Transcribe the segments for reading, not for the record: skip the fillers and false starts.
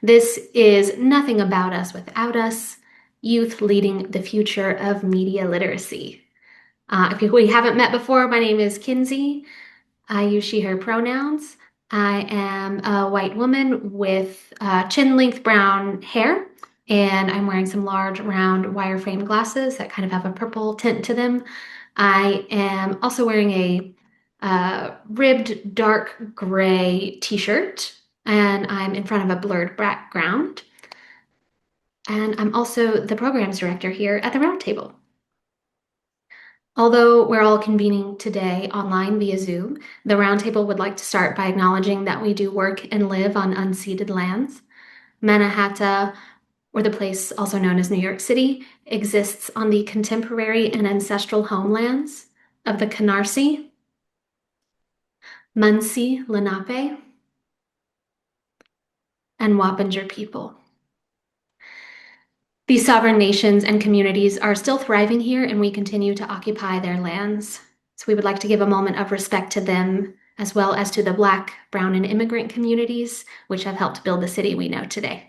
This is Nothing About Us Without Us, Youth Leading the Future of Media Literacy. If we haven't met before, my name is Kinsey. I use she, her pronouns. I am a white woman with chin-length brown hair, and I'm wearing some large, round, wireframe glasses that kind of have a purple tint to them. I am also wearing a ribbed dark gray t-shirt, and I'm in front of a blurred background. And I'm also the programs director here at the Roundtable. Although we're all convening today online via Zoom, the Roundtable would like to start by acknowledging that we do work and live on unceded lands. Mannahatta, or the place also known as New York City, exists on the contemporary and ancestral homelands of the Canarsie, Munsee, Lenape, and Wappinger people. These sovereign nations and communities are still thriving here, and we continue to occupy their lands. So we would like to give a moment of respect to them, as well as to the Black, Brown, and immigrant communities, which have helped build the city we know today.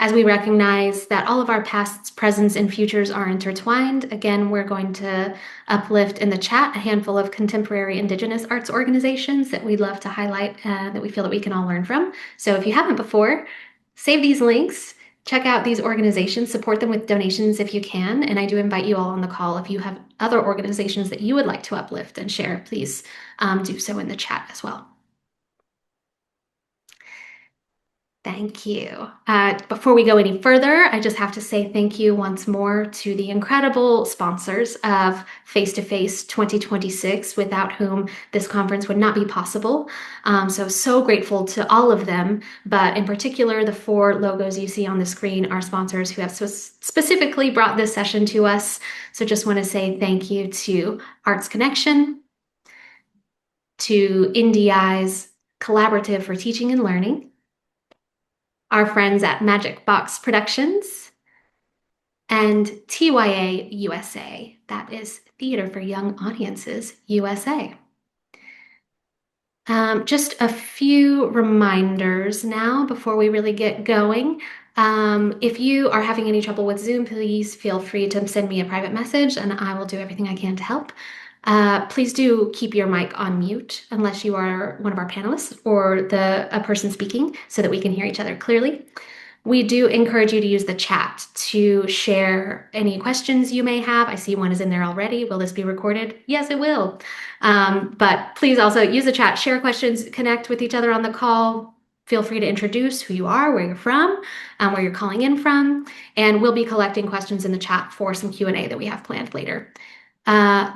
As we recognize that all of our pasts, presents, and futures are intertwined, again, we're going to uplift in the chat a handful of contemporary Indigenous arts organizations that we'd love to highlight that we feel that we can all learn from. So if you haven't before, save these links. Check out these organizations, support them with donations if you can, and I do invite you all on the call. If you have other organizations that you would like to uplift and share, please do so in the chat as well. Thank you. Before we go any further, I just have to say thank you once more to the incredible sponsors of Face-to-Face 2026, without whom this conference would not be possible. So grateful to all of them, but in particular, the 4 logos you see on the screen are sponsors who have specifically brought this session to us. So just want to say thank you to Arts Connection, to NDI's Collaborative for Teaching and Learning, our friends at Magic Box Productions, and TYA USA, that is Theater for Young Audiences USA. Just a few reminders now before we really get going. If you are having any trouble with Zoom, please feel free to send me a private message and I will do everything I can to help. Please do keep your mic on mute unless you are one of our panelists or a person speaking so that we can hear each other clearly. We do encourage you to use the chat to share any questions you may have. I see one is in there already. Will this be recorded? Yes, it will. But please also use the chat, share questions, connect with each other on the call. Feel free to introduce who you are, where you're from, where you're calling in from, and we'll be collecting questions in the chat for some Q&A that we have planned later.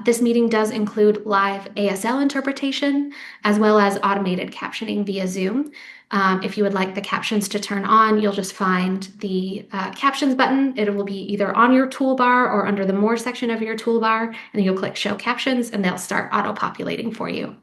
This meeting does include live ASL interpretation, as well as automated captioning via Zoom. If you would like the captions to turn on, you'll just find the captions button. It will be either on your toolbar or under the More section of your toolbar, and then you'll click Show Captions, and they'll start auto-populating for you.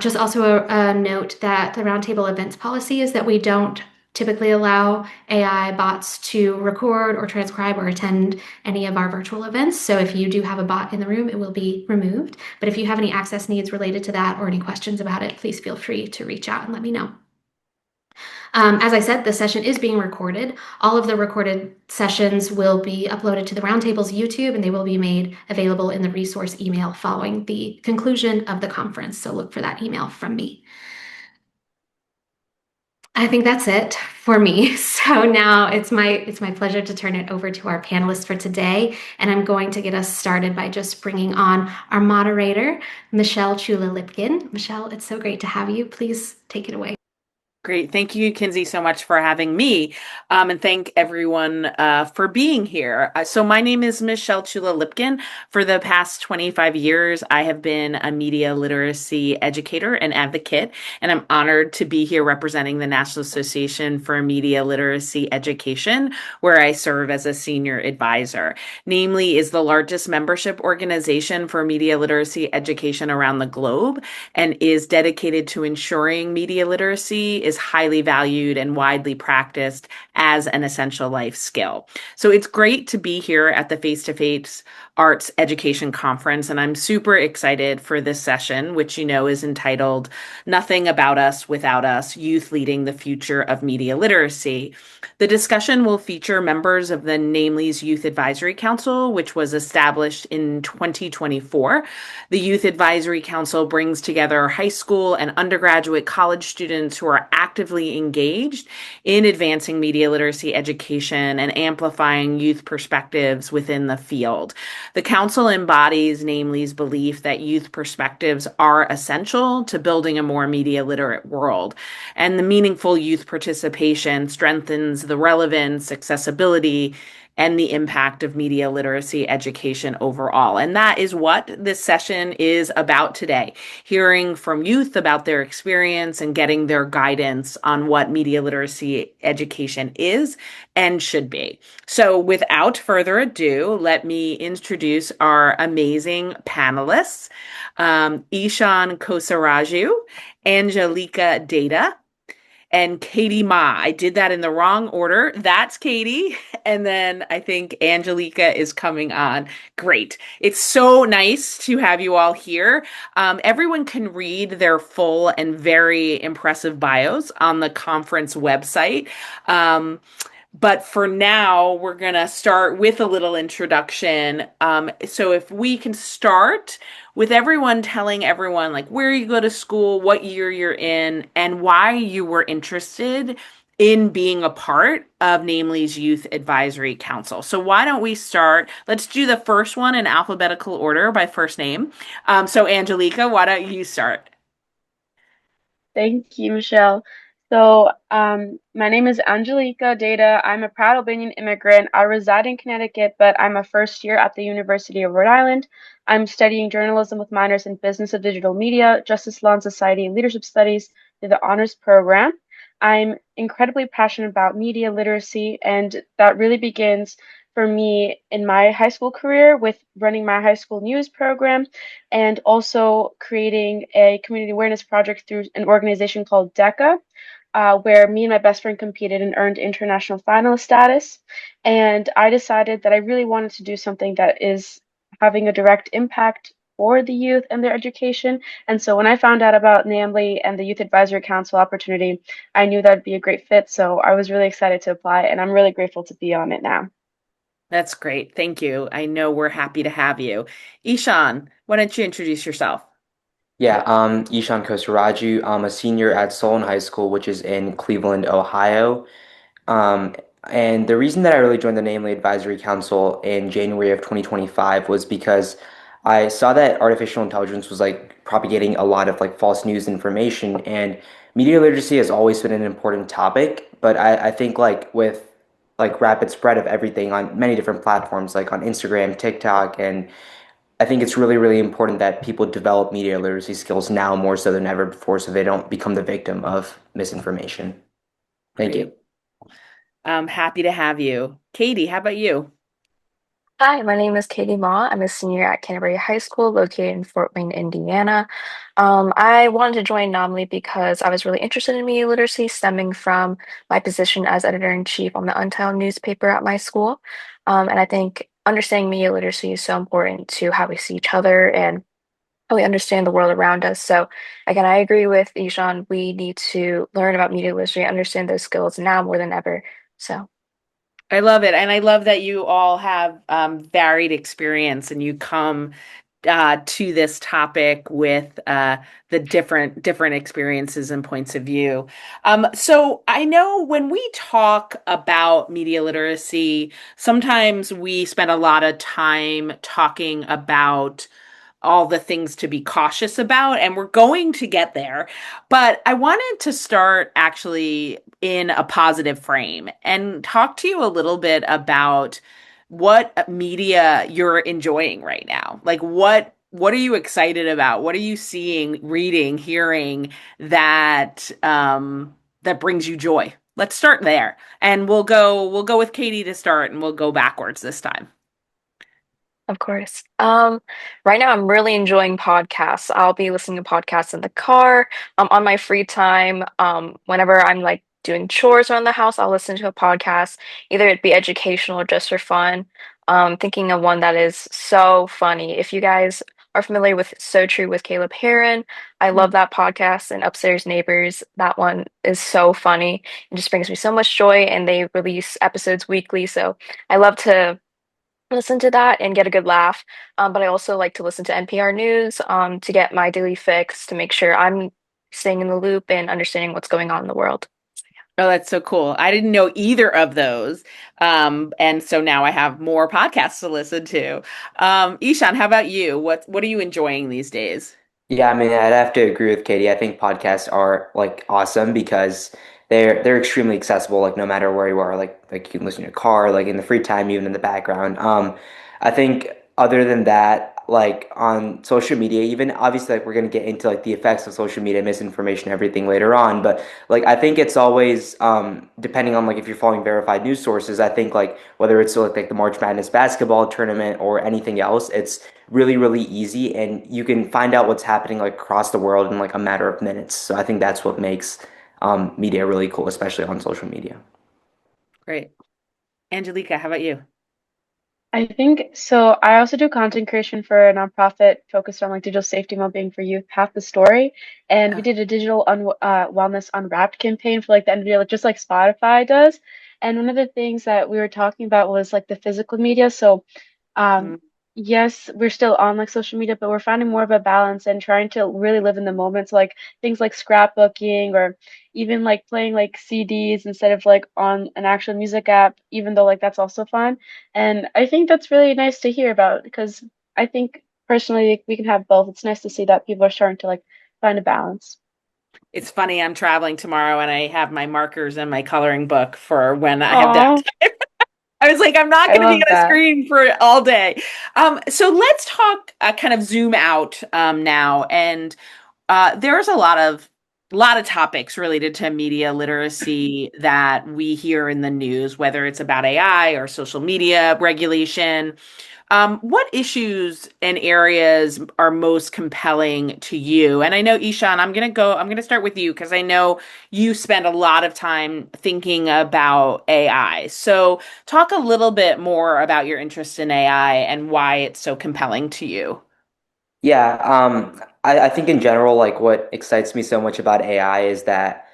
Just also a note that the Roundtable events policy is that we don't typically allow AI bots to record or transcribe or attend any of our virtual events. So if you do have a bot in the room, it will be removed. But if you have any access needs related to that or any questions about it, please feel free to reach out and let me know. As I said, the session is being recorded. All of the recorded sessions will be uploaded to the Roundtable's YouTube, and they will be made available in the resource email following the conclusion of the conference. So look for that email from me. I think that's it for me. So now it's my pleasure to turn it over to our panelists for today. And I'm going to get us started by just bringing on our moderator, Michelle Chula-Lipkin. Michelle, it's so great to have you. Please take it away. Great. Thank you, Kinsey, so much for having me. And thank everyone for being here. So my name is Michelle Chula-Lipkin. For the past 25 years, I have been a media literacy educator and advocate, and I'm honored to be here representing the National Association for Media Literacy Education, where I serve as a senior advisor. NAMLE is the largest membership organization for media literacy education around the globe and is dedicated to ensuring media literacy is highly valued and widely practiced as an essential life skill. So it's great to be here at the Face-to-Face Arts Education Conference, and I'm super excited for this session, which you know is entitled Nothing About Us Without Us, Youth Leading the Future of Media Literacy. The discussion will feature members of the NAMLE's Youth Advisory Council, which was established in 2024. The Youth Advisory Council brings together high school and undergraduate college students who are actively engaged in advancing media literacy education and amplifying youth perspectives within the field. The council embodies NAMLE's belief that youth perspectives are essential to building a more media literate world, and the meaningful youth participation strengthens the relevance, accessibility, and the impact of media literacy education overall. And that is what this session is about today, hearing from youth about their experience and getting their guidance on what media literacy education is and should be. So without further ado, let me introduce our amazing panelists, Ishan Kosaraju, Angelica Data, and Katie Ma. I did that in the wrong order. That's Katie. And then I think Angelica is coming on. Great. It's so nice to have you all here. Everyone can read their full and very impressive bios on the conference website. But for now, we're going to start with a little introduction. So if we can start with everyone telling everyone like where you go to school, what year you're in, and why you were interested in being a part of NAMLE's Youth Advisory Council. So why don't we start? Let's do the first one in alphabetical order by first name. So Angelica, why don't you start? Thank you, Michelle. My name is Angelica Data. I'm a proud Albanian immigrant. I reside in Connecticut, but I'm a first year at the University of Rhode Island. I'm studying journalism with minors in business of digital media, justice, law and society, and leadership studies through the honors program. I'm incredibly passionate about media literacy, and that really begins for me in my high school career with running my high school news program and also creating a community awareness project through an organization called DECA, where me and my best friend competed and earned international finalist status. And I decided that I really wanted to do something that is having a direct impact for the youth and their education. And so when I found out about NAMLE and the Youth Advisory Council opportunity, I knew that'd be a great fit. So I was really excited to apply, and I'm really grateful to be on it now. That's great. Thank you. I know we're happy to have you. Ishan, why don't you introduce yourself? Yeah, Ishan Kosaraju. I'm a senior at Solon High School, which is in Cleveland, Ohio. Um, and the reason that I really joined the Namely Advisory Council in January of 2025 was because I saw that artificial intelligence was like propagating a lot of like false news information, and media literacy has always been an important topic. But I think like with like rapid spread of everything on many different platforms, like on Instagram, TikTok, and I think it's really, really important that people develop media literacy skills now more so than ever before so they don't become the victim of misinformation. Thank you. Great. I'm happy to have you. Katie, how about you? Hi, my name is Katie Ma. I'm a senior at Canterbury High School, located in Fort Wayne, Indiana. I wanted to join NAMLE because I was really interested in media literacy, stemming from my position as editor-in-chief on the Untitled newspaper at my school. And I think understanding media literacy is so important to how we see each other and how we understand the world around us. So, again, I agree with Ishan. We need to learn about media literacy, understand those skills now more than ever. So. I love it. And I love that you all have varied experience and you come to this topic with the different experiences and points of view. So I know when we talk about media literacy, sometimes we spend a lot of time talking about all the things to be cautious about, and we're going to get there. But I wanted to start actually in a positive frame and talk to you a little bit about what media you're enjoying right now. Like what are you excited about? What are you seeing, reading, hearing that brings you joy? Let's start there. And we'll go with Katie to start and we'll go backwards this time. Of course. Right now I'm really enjoying podcasts. I'll be listening to podcasts in the car, on my free time. Whenever I'm like doing chores around the house, I'll listen to a podcast, either it be educational or just for fun. Thinking of one that is so funny. If you guys are familiar with So True with Caleb Heron, I love that podcast, and Upstairs Neighbors. That one is so funny. It just brings me so much joy, and they release episodes weekly. So I love to listen to that and get a good laugh. But I also like to listen to NPR News to get my daily fix to make sure I'm staying in the loop and understanding what's going on in the world. Oh, that's so cool. I didn't know either of those. And so now I have more podcasts to listen to. Ishan, how about you? What are you enjoying these days? Yeah, I mean, I'd have to agree with Katie. I think podcasts are like awesome because they're extremely accessible, like no matter where you are, like you can listen in your car, like in the free time, even in the background. I think other than that, like on social media, even obviously like we're gonna get into like the effects of social media, misinformation, everything later on, but like I think it's always depending on like if you're following verified news sources, I think like whether it's like the March Madness basketball tournament or anything else, it's really easy and you can find out what's happening like across the world in like a matter of minutes. So I think that's what makes media really cool, especially on social media. Great. Angelica, how about you? I think so. I also do content creation for a nonprofit focused on like digital safety and well-being for youth, Half the Story. And we Oh, did a digital un wellness unwrapped campaign for like the end of the year, like, just like Spotify does. And one of the things that we were talking about was like the physical media. So um, mm. yes, we're still on like social media, but we're finding more of a balance and trying to really live in the moment. So like things like scrapbooking or even like playing like CDs instead of like on an actual music app, even though like that's also fun. And I think that's really nice to hear about because I think personally we can have both. It's nice to see that people are starting to like find a balance. It's funny, I'm traveling tomorrow and I have my markers and my coloring book for when I have Oh, downtime. I was like, I'm not I going to be love on a that. screen for all day. So let's talk, kind of zoom out now. And there's a lot of topics related to media literacy that we hear in the news, whether it's about AI or social media regulation. What issues and areas are most compelling to you? And I know, Ishan, I'm gonna start with you because I know you spend a lot of time thinking about AI. So talk a little bit more about your interest in AI and why it's so compelling to you. Yeah, I think in general, like what excites me so much about AI is that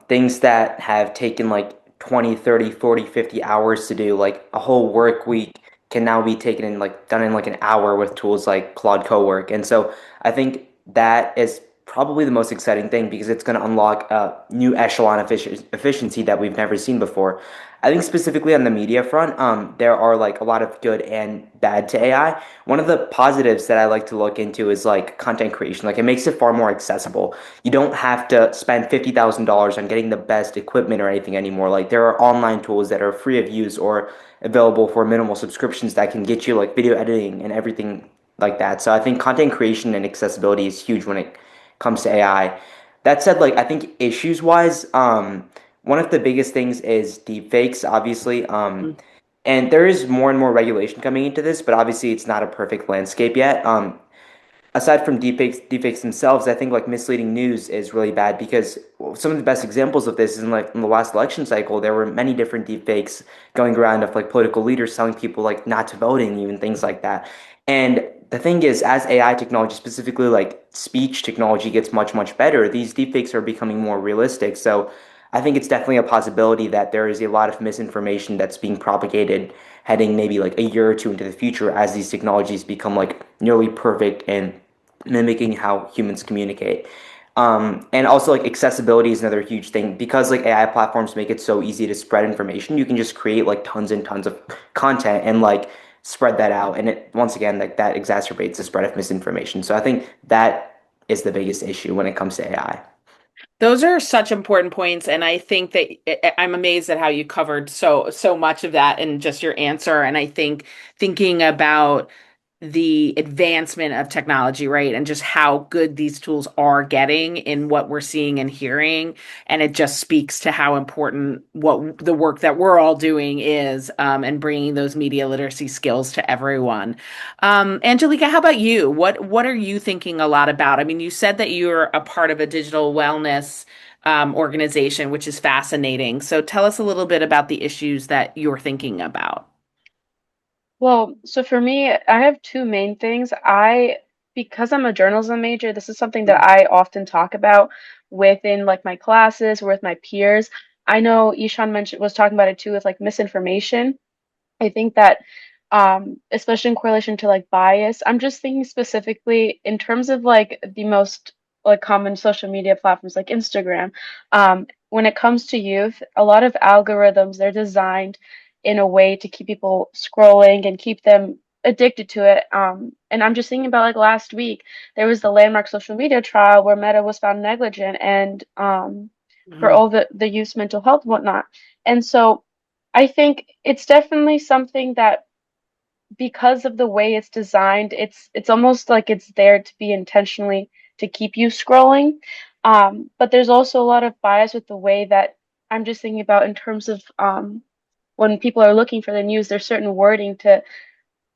things that have taken like 20, 30, 40, 50 hours to do, like a whole work week can now be taken in like done in like an hour with tools like Claude Cowork. And so I think that is probably the most exciting thing because it's going to unlock a new echelon of efficiency that we've never seen before. I think specifically on the media front, there are like a lot of good and bad to AI. One of the positives that I like to look into is like content creation. Like it makes it far more accessible. You don't have to spend $50,000 on getting the best equipment or anything anymore. Like there are online tools that are free of use or available for minimal subscriptions that can get you like video editing and everything like that. So I think content creation and accessibility is huge when it comes to AI. That said, like I think issues wise, one of the biggest things is deepfakes, obviously. And there is more and more regulation coming into this, but obviously it's not a perfect landscape yet. Aside from deepfakes themselves, I think like misleading news is really bad because some of the best examples of this is in the last election cycle, there were many different deepfakes going around of like political leaders telling people like not to vote and even things like that. And the thing is, as AI technology, specifically like speech technology, gets much better, these deepfakes are becoming more realistic. So I think it's definitely a possibility that there is a lot of misinformation that's being propagated heading maybe like a year or two into the future as these technologies become like nearly perfect and mimicking how humans communicate. And also like accessibility is another huge thing because like AI platforms make it so easy to spread information. You can just create like tons and tons of content and like spread that out. And it once again like that exacerbates the spread of misinformation. So I think that is the biggest issue when it comes to AI. Those are such important points, and I think that I'm amazed at how you covered so much of that in just your answer. And I think thinking about the advancement of technology, right, and just how good these tools are getting in what we're seeing and hearing, and it just speaks to how important what the work that we're all doing is, and bringing those media literacy skills to everyone. Angelica, how about you? What are you thinking a lot about? I mean, you said that you're a part of a digital wellness organization, which is fascinating. So tell us a little bit about the issues that you're thinking about. Well, so for me, I have two main things. Because I'm a journalism major, this is something that I often talk about within like my classes or with my peers. I know Ishan mentioned was talking about it too with like misinformation. I think that, especially in correlation to like bias, I'm just thinking specifically in terms of like the most like common social media platforms like Instagram. When it comes to youth, a lot of algorithms, they're designed in a way to keep people scrolling and keep them addicted to it. And I'm just thinking about like last week, there was the landmark social media trial where Meta was found negligent and for Mhm. all the youth's mental health and whatnot. And so I think it's definitely something that because of the way it's designed, it's almost like it's there to be intentionally to keep you scrolling. But there's also a lot of bias with the way that I'm just thinking about in terms of when people are looking for the news, there's certain wording to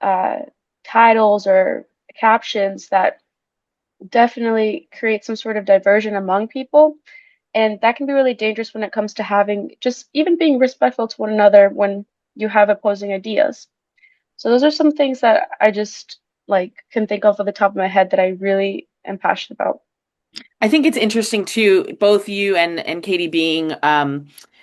uh, titles or captions that definitely create some sort of diversion among people. And that can be really dangerous when it comes to having just even being respectful to one another when you have opposing ideas. So those are some things that I just like can think of at the top of my head that I really am passionate about. I think it's interesting too, both you and Katie being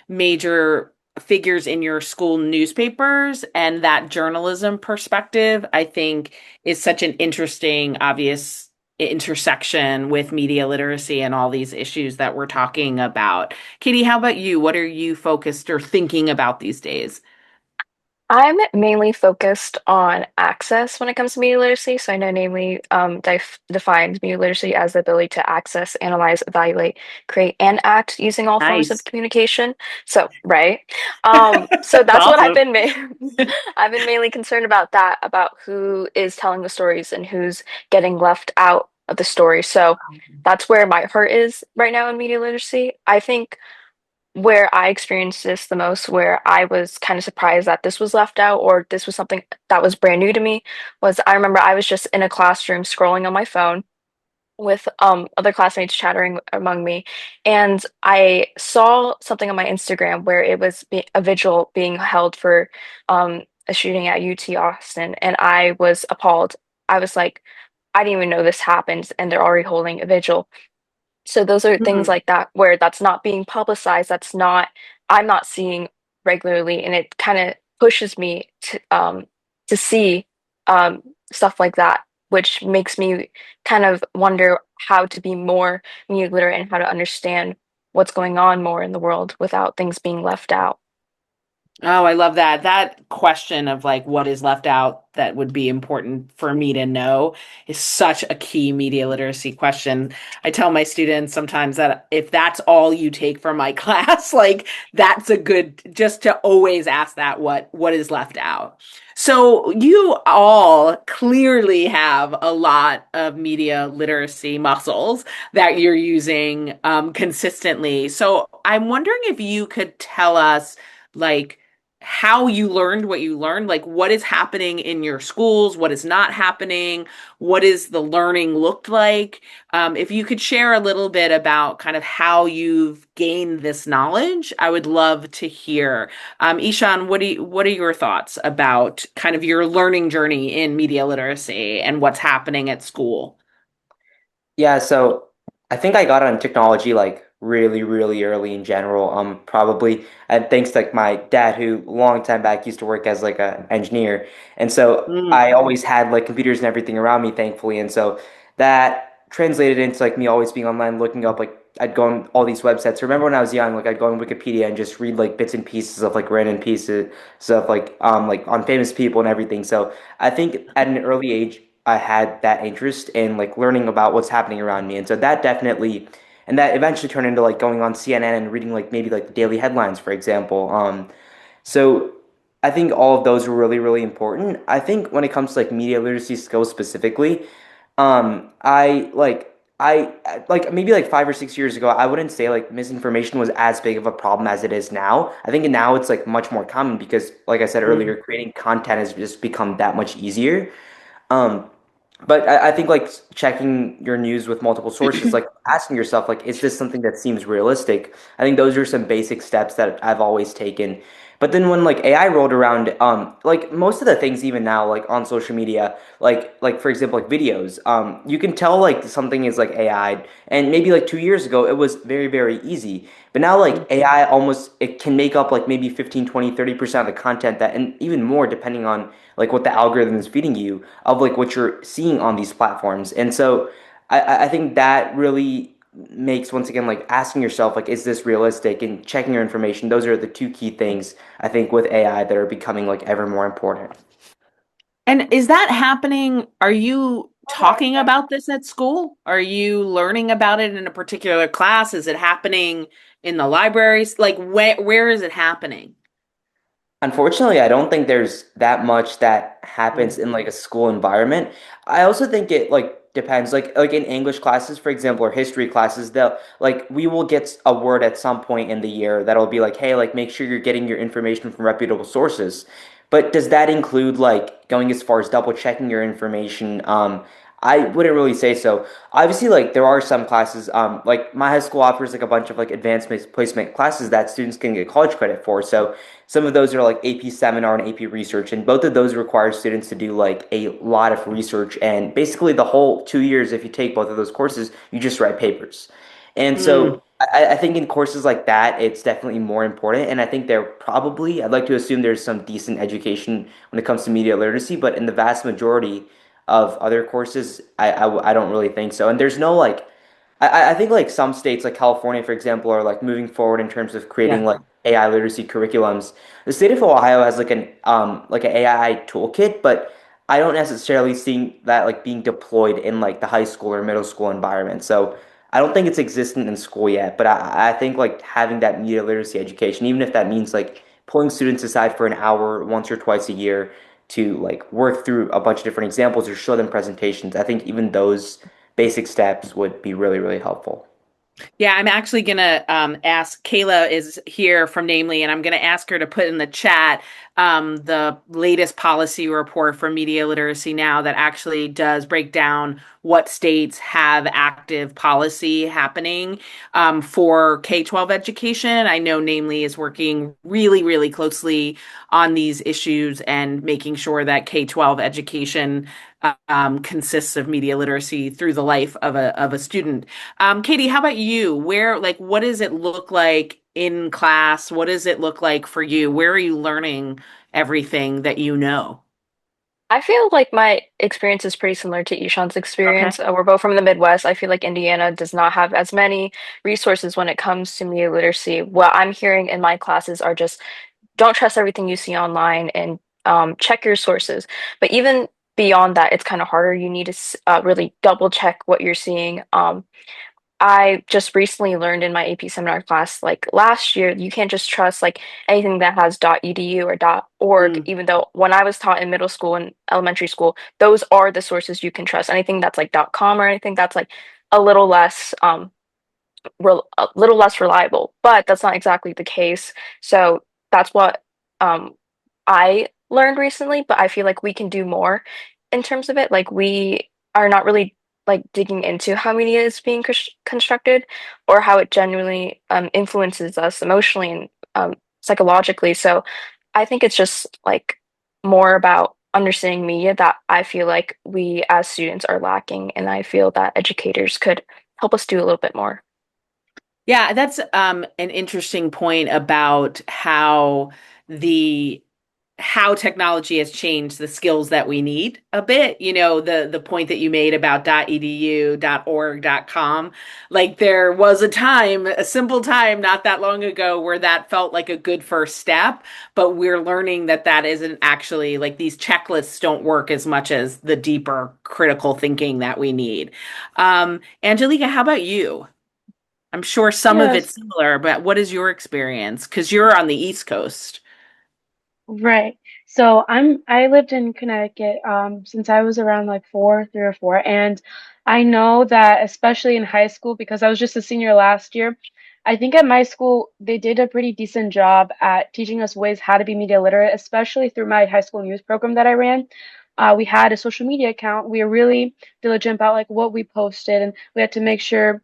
major figures in your school newspapers and that journalism perspective, I think is such an interesting, obvious intersection with media literacy and all these issues that we're talking about. Katie, how about you? What are you focused or thinking about these days? I'm mainly focused on access when it comes to media literacy. So I know NAMLE defines media literacy as the ability to access, analyze, evaluate, create, and act using all forms of Nice. communication. So, right. So That's that's what awesome. I've been mainly concerned about that, about who is telling the stories and who's getting left out of the story. So that's where my heart is right now in media literacy. I think where I experienced this the most, where I was kind of surprised that this was left out or this was something that was brand new to me, was I remember I was just in a classroom scrolling on my phone with other classmates chattering among me, and I saw something on my Instagram where it was a vigil being held for a shooting at UT Austin, and I was appalled. I was like, I didn't even know this happened, and they're already holding a vigil. So those are things Mhm. like that where that's not being publicized, I'm not seeing regularly, and it kind of pushes me to see um stuff like that, which makes me kind of wonder how to be more media literate and how to understand what's going on more in the world without things being left out. Oh, I love that. That question of like what is left out that would be important for me to know is such a key media literacy question. I tell my students sometimes that if that's all you take from my class, like that's a good just to always ask that what is left out. So you all clearly have a lot of media literacy muscles that you're using consistently. So I'm wondering if you could tell us like how you learned what you learned, like what is happening in your schools, what is not happening, what is the learning looked like. If you could share a little bit about kind of how you've gained this knowledge, I would love to hear. Ishan, what are your thoughts about kind of your learning journey in media literacy and what's happening at school? Yeah, so I think I got on technology like really, really early in general. Probably and thanks to like my dad, who a long time back used to work as like an engineer, and so Mm, I always had like computers and everything around me, thankfully, and so that translated into like me always being online, looking up like I'd go on all these websites. Remember when I was young, like I'd go on Wikipedia and just read like bits and pieces of like random pieces stuff like on famous people and everything. So I think at an early age, I had that interest in like learning about what's happening around me. And so that definitely, and that eventually turned into like going on CNN and reading like maybe like the daily headlines, for example. So I think all of those were really, really important. I think when it comes to like media literacy skills specifically, I like maybe like 5 or 6 years ago, I wouldn't say like misinformation was as big of a problem as it is now. I think now it's like much more common because, like I said earlier, mm. creating content has just become that much easier. Um, but I think like checking your news with multiple sources, like asking yourself, like, is this something that seems realistic? I think those are some basic steps that I've always taken. But then when like AI rolled around, like most of the things even now, like on social media, like for example, like videos, you can tell like something is like AI, and maybe like 2 years ago it was very, very easy. But now like AI almost it can make up like maybe 15, 20, 30% of the content that, and even more depending on like what the algorithm is feeding you of like what you're seeing on these platforms. And so I think that really makes once again like asking yourself like is this realistic and checking your information. Those are the two key things I think with AI that are becoming like ever more important. And is that happening? Are you talking about this at school? Are you learning about it in a particular class? Is it happening in the libraries? Like where is it happening? Unfortunately, I don't think there's that much that Mm, happens in like a school environment. I also think it like depends. Like in English classes, for example, or history classes, they'll like we will get a word at some point in the year that'll be like, hey, like make sure you're getting your information from reputable sources. But does that include like going as far as double checking your information? I wouldn't really say so. Obviously, like there are some classes, like my high school offers like a bunch of like advanced placement classes that students can get college credit for. So some of those are like AP Seminar and AP Research, and both of those require students to do like a lot of research. And basically, the whole 2 years, if you take both of those courses, you just write papers. And mm, so I think in courses like that, it's definitely more important. And I think there probably, I'd like to assume there's some decent education when it comes to media literacy, but in the vast majority of other courses, I don't really think so. And there's no like, I think like some states like California, for example, are like moving forward in terms of creating yeah. like AI literacy curriculums. The state of Ohio has like an AI toolkit, but I don't necessarily see that like being deployed in like the high school or middle school environment. So I don't think it's existent in school yet, but I think like having that media literacy education, even if that means like pulling students aside for an hour once or twice a year to like work through a bunch of different examples or show them presentations, I think even those basic steps would be really, really helpful. Yeah, I'm actually gonna ask Kayla is here from Namely, and I'm gonna ask her to put in the chat the latest policy report for media literacy now that actually does break down what states have active policy happening for K-12 education. I know Namely is working really, really closely on these issues and making sure that K-12 education consists of media literacy through the life of a student. Katie, how about you? What does it look like in class? What does it look like for you? Where are you learning everything that you know? I feel like my experience is pretty similar to Ishan's Okay. experience. We're both from the Midwest. I feel like Indiana does not have as many resources when it comes to media literacy. What I'm hearing in my classes are just don't trust everything you see online and check your sources. But even beyond that, it's kind of harder. You need to really double check what you're seeing. I just recently learned in my AP seminar class, like last year, you can't just trust like anything that has .edu or .org, Mm, even though when I was taught in middle school and elementary school, those are the sources you can trust. Anything that's like .com or anything that's like a little less a little less reliable, but that's not exactly the case. So that's what um, I learned recently, but I feel like we can do more in terms of it. Like we are not really like digging into how media is being constructed or how it genuinely influences us emotionally and psychologically. So I think it's just like more about understanding media that I feel like we as students are lacking, and I feel that educators could help us do a little bit more. yeah, that's an interesting point about the how technology has changed the skills that we need a bit. You know, the point that you made about .edu, .org, .com. Like there was a time, a simple time not that long ago where that felt like a good first step, but we're learning that that isn't actually like these checklists don't work as much as the deeper critical thinking that we need. Angelica, how about you? I'm sure some of Yes, it's similar, but what is your experience? Because you're on the East Coast. right. So I lived in Connecticut since I was around like 3 or 4, and I know that especially in high school because I was just a senior last year, I think at my school they did a pretty decent job at teaching us ways how to be media literate, especially through my high school news program that I ran. We had a social media account. We were really diligent about like what we posted, and we had to make sure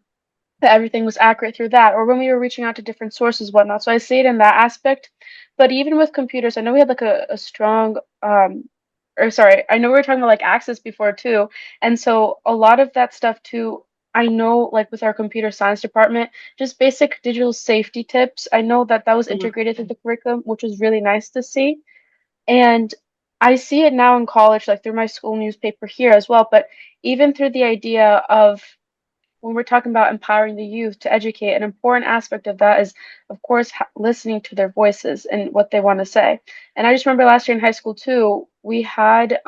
that everything was accurate through that, or when we were reaching out to different sources, whatnot. So I see it in that aspect. But even with computers, I know we had like a strong or sorry, I know we were talking about like access before too. And so a lot of that stuff too, I know like with our computer science department, just basic digital safety tips. I know that that was Mhm. integrated through the curriculum, which was really nice to see. And I see it now in college, like through my school newspaper here as well, but even through the idea of when we're talking about empowering the youth to educate, an important aspect of that is, of course, listening to their voices and what they want to say. And I just remember last year in high school too, we had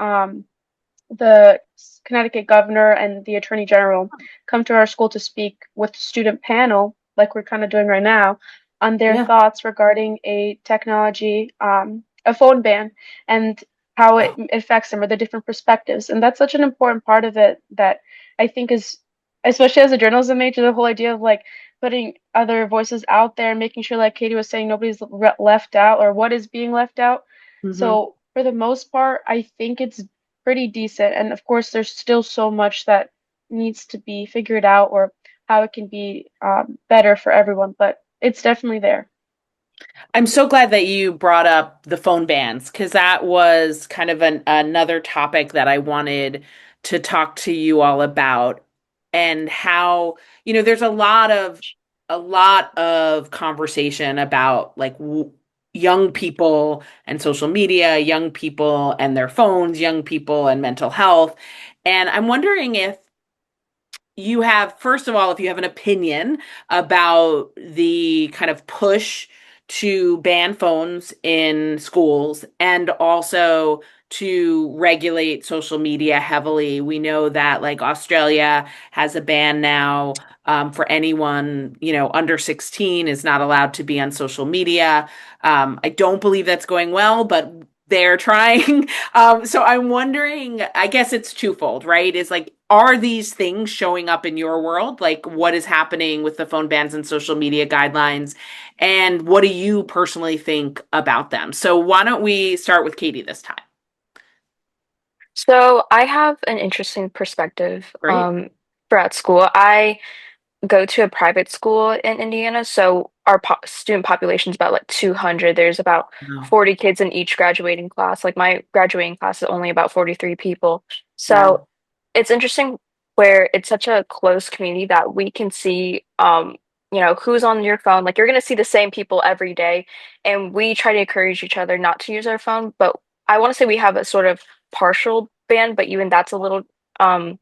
the Connecticut governor and the attorney general come to our school to speak with the student panel, like we're kind of doing right now, on their Yeah. thoughts regarding a technology, a phone ban, and how it Oh. affects them or the different perspectives. And that's such an important part of it that I think is, especially as a journalism major, the whole idea of like putting other voices out there, making sure, like Katie was saying, nobody's left out or what is being left out. Hmm. So for the most part, I think it's pretty decent. And of course, there's still so much that needs to be figured out or how it can be better for everyone, but it's definitely there. I'm so glad that you brought up the phone bans because that was kind of another topic that I wanted to talk to you all about and how, there's a lot of conversation about like young people and social media, young people and their phones, young people and mental health. And I'm wondering first of all, if you have an opinion about the kind of push to ban phones in schools and also to regulate social media heavily. We know that like Australia has a ban now for anyone, under 16 is not allowed to be on social media. I don't believe that's going well, but they're trying. So I'm wondering, I guess it's twofold, right? Is like, are these things showing up in your world? Like, what is happening with the phone bans and social media guidelines? And what do you personally think about them? So, why don't we start with Katie this time? So I have an interesting perspective Great. for at school. I go to a private school in Indiana, so our student population is about like 200. There's about Wow. 40 kids in each graduating class. Like my graduating class is only about 43 people. So Wow. it's interesting where it's such a close community that we can see who's on your phone. Like you're going to see the same people every day, and we try to encourage each other not to use our phone, but I want to say we have a sort of partial ban, but even that's um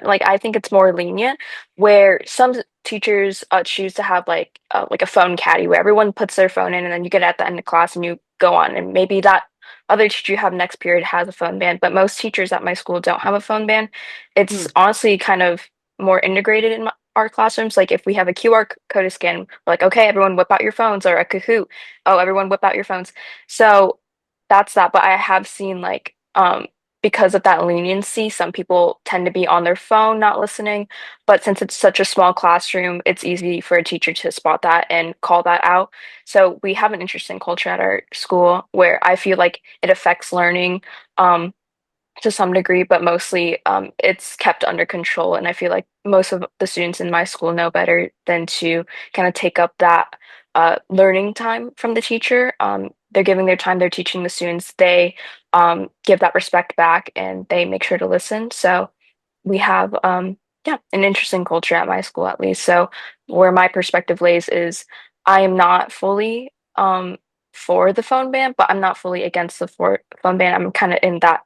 like I think it's more lenient where some teachers choose to have like a phone caddy where everyone puts their phone in and then you get at the end of class and you go on and maybe that other teacher you have next period has a phone ban, but most teachers at my school don't have a phone ban. It's Hmm. honestly kind of more integrated in our classrooms. Like if we have a QR code to scan, we're like, okay, everyone whip out your phones, or a Kahoot, oh, everyone whip out your phones. So that's that. But I have seen because of that leniency, some people tend to be on their phone, not listening. But since it's such a small classroom, it's easy for a teacher to spot that and call that out. So we have an interesting culture at our school where I feel like it affects learning um, to some degree, but mostly it's kept under control. And I feel like most of the students in my school know better than to kind of take up that learning time from the teacher. They're giving their time, they're teaching the students, they give that respect back and they make sure to listen. So we have, yeah, an interesting culture at my school, at least. So where my perspective lays is I am not fully for the phone ban, but I'm not fully against the phone ban. I'm kind of in that,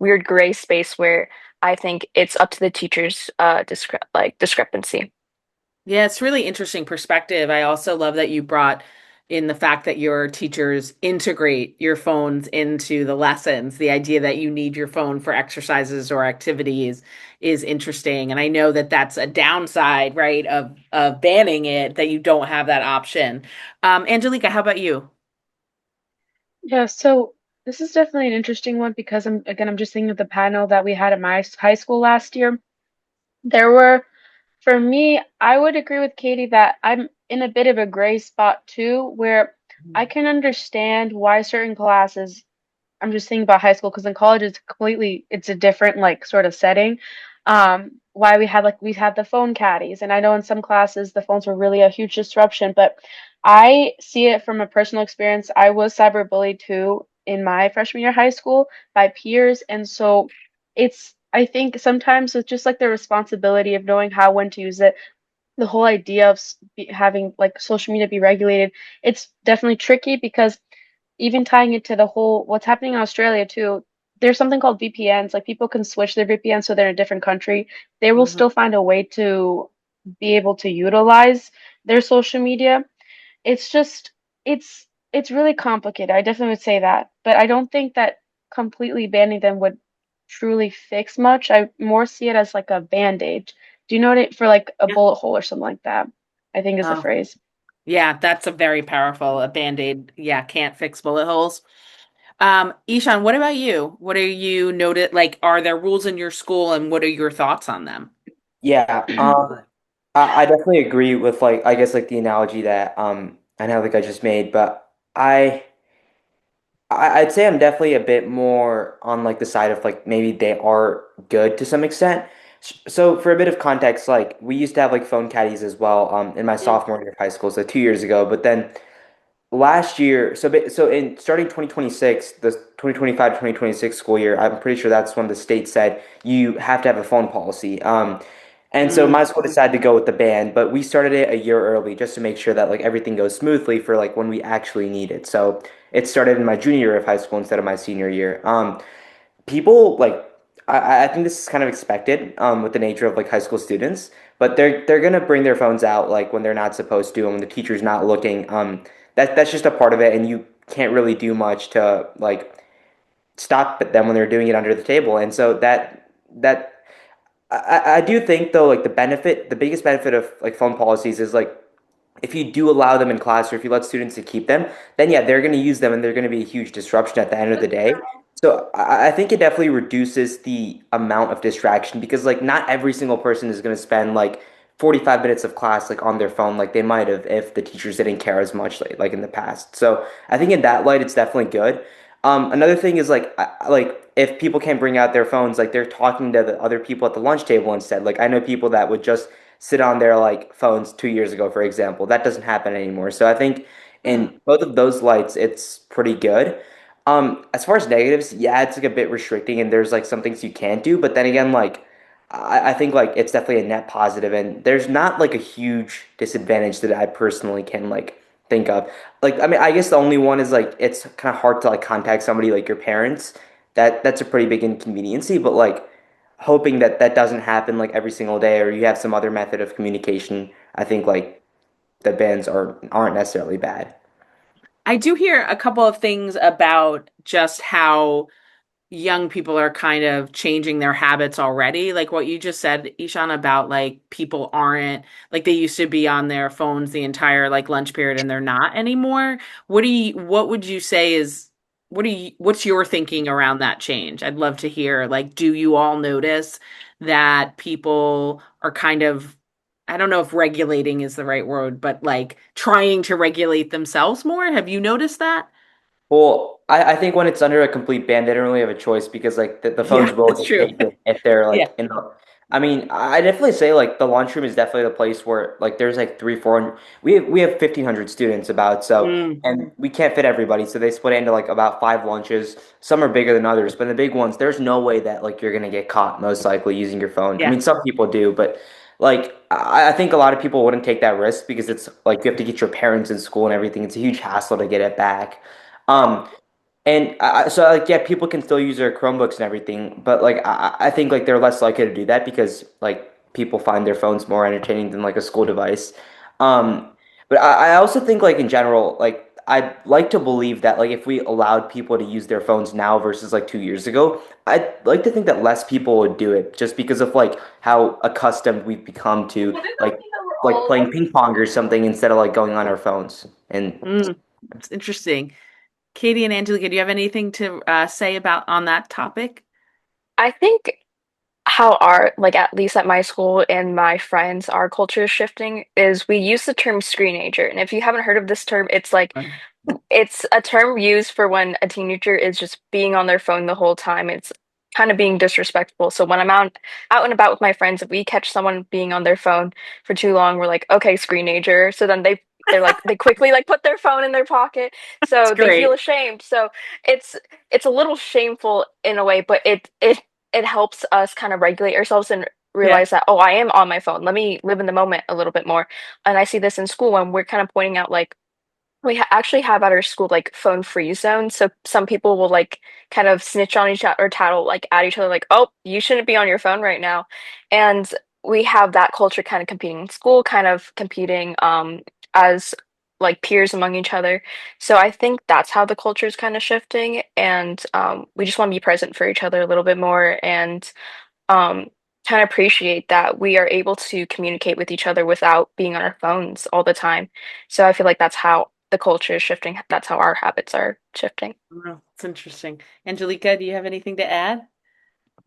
weird gray space where I think it's up to the teacher's discrepancy. Yeah, it's really interesting perspective. I also love that you brought in the fact that your teachers integrate your phones into the lessons. The idea that you need your phone for exercises or activities is interesting. And I know that that's a downside, right, of banning it, that you don't have that option. Angelica, how about you? Yeah, so this is definitely an interesting one because I'm just thinking of the panel that we had at my high school last year. There were, for me, I would agree with Katie that I'm in a bit of a gray spot too, where I can understand why certain classes, I'm just thinking about high school because in college it's a different like sort of setting. Why we had the phone caddies, and I know in some classes the phones were really a huge disruption, but I see it from a personal experience. I was cyberbullied too in my freshman year of high school by peers, and so it's I think sometimes it's just like the responsibility of knowing how when to use it. The whole idea of having like social media be regulated, it's definitely tricky because even tying it to the whole what's happening in Australia too, there's something called VPNs. Like people can switch their VPN so they're in a different country. They will Mhm. still find a way to be able to utilize their social media. It's just it's really complicated. I definitely would say that. But I don't think that completely banning them would truly fix much. I more see it as like a band-aid. Do you know what for like a Yeah. bullet hole or something like that? I think is the Oh, phrase. yeah, that's a very powerful, a Band-Aid. Yeah, can't fix bullet holes. Ishan, what about you? What are you noted like are there rules in your school and what are your thoughts on them? Yeah, I definitely agree with like I guess like the analogy that I know like I just made, but I'd say I'm definitely a bit more on like the side of like maybe they are good to some extent. So for a bit of context, like we used to have like phone caddies as well in my Mm. sophomore year of high school, so 2 years ago. But then last year, so in starting 2026, the 2025-2026 school year, I'm pretty sure that's when the state said you have to have a phone policy. And so Mm. my school decided to go with the ban, but we started it a year early just to make sure that like everything goes smoothly for like when we actually need it. So it started in my junior year of high school instead of my senior year. People like I think this is kind of expected with the nature of like high school students, but they're gonna bring their phones out like when they're not supposed to and when the teacher's not looking. That's just a part of it, and you can't really do much to like stop them when they're doing it under the table. And so that I do think though like the biggest benefit of like phone policies is like if you do allow them in class or if you let students to keep them, then yeah, they're going to use them and they're going to be a huge disruption at the end of the day. So I think it definitely reduces the amount of distraction because like not every single person is going to spend like 45 minutes of class like on their phone like they might have if the teachers didn't care as much like in the past. So I think in that light, it's definitely good. Another thing is like like if people can't bring out their phones, like they're talking to the other people at the lunch table instead. Like I know people that would just sit on their like phones 2 years ago, for example. That doesn't happen anymore. So I think Mm. in both of those lights, it's pretty good. As far as negatives, yeah, it's like a bit restricting, and there's like some things you can't do. But then again, like I think like it's definitely a net positive, and there's not like a huge disadvantage that I personally can like think of. Like I mean, I guess the only one is like it's kind of hard to like contact somebody like your parents. That's a pretty big inconveniency, but like hoping that that doesn't happen like every single day or you have some other method of communication, I think like the bans aren't necessarily bad. I do hear a couple of things about just how young people are kind of changing their habits already. Like what you just said, Ishan, about like people aren't like they used to be on their phones the entire like lunch period and they're not anymore. What would you say is what's your thinking around that change? I'd love to hear like do you all notice that people are kind of I don't know if regulating is the right word, but like trying to regulate themselves more? Have you noticed that? Well, I think when it's under a complete ban, they don't really have a choice because like the phones Yeah, will that's get true. taken if they're Yeah. like in the, I mean, I definitely say like the lunchroom is definitely the place where like there's like three, four, we have 1,500 students about so Mm, and we can't fit everybody, so they split it into like about five lunches. Some are bigger than others, but the big ones, there's no way that like you're gonna get caught most likely using your phone. I yeah. mean, some people do, but like I think a lot of people wouldn't take that risk because it's like you have to get your parents in school and everything. It's a huge hassle to get it back. Um, and so like yeah, people can still use their Chromebooks and everything, but like I think like they're less likely to do that because like people find their phones more entertaining than like a school device. Um, but I also think like in general, like I'd like to believe that like if we allowed people to use their phones now versus like 2 years ago, I'd like to think that less people would do it just because of like how accustomed we've become to like playing ping pong or something instead of like going on our phones. And Mm, that's interesting. Katie and Angelica, do you have anything to say about on that topic? I think how our, like at least at my school and my friends, our culture is shifting is we use the term screenager. And if you haven't heard of this term, it's like it's a term used for when a teenager is just being on their phone the whole time. It's kind of being disrespectful. So when I'm out and about with my friends, if we catch someone being on their phone for too long, we're like, okay, screenager. So then they're like they quickly like put their phone in their pocket, It's so they feel great. ashamed. So it's it's a little shameful in a way, but it helps us kind of regulate ourselves and Yeah. realize that, oh, I am on my phone. Let me live in the moment a little bit more. And I see this in school when we're kind of pointing out like actually have at our school like phone free zones. So some people will like kind of snitch on each other or tattle like at each other, like, oh, you shouldn't be on your phone right now. And we have that culture kind of competing in school, kind of competing as like peers among each other. So I think that's how the culture is kind of shifting. And we just want to be present for each other a little bit more and um kind of appreciate that we are able to communicate with each other without being on our phones all the time. So I feel like that's how the culture is shifting. That's how our habits are shifting. Oh, it's interesting. Angelica, do you have anything to add?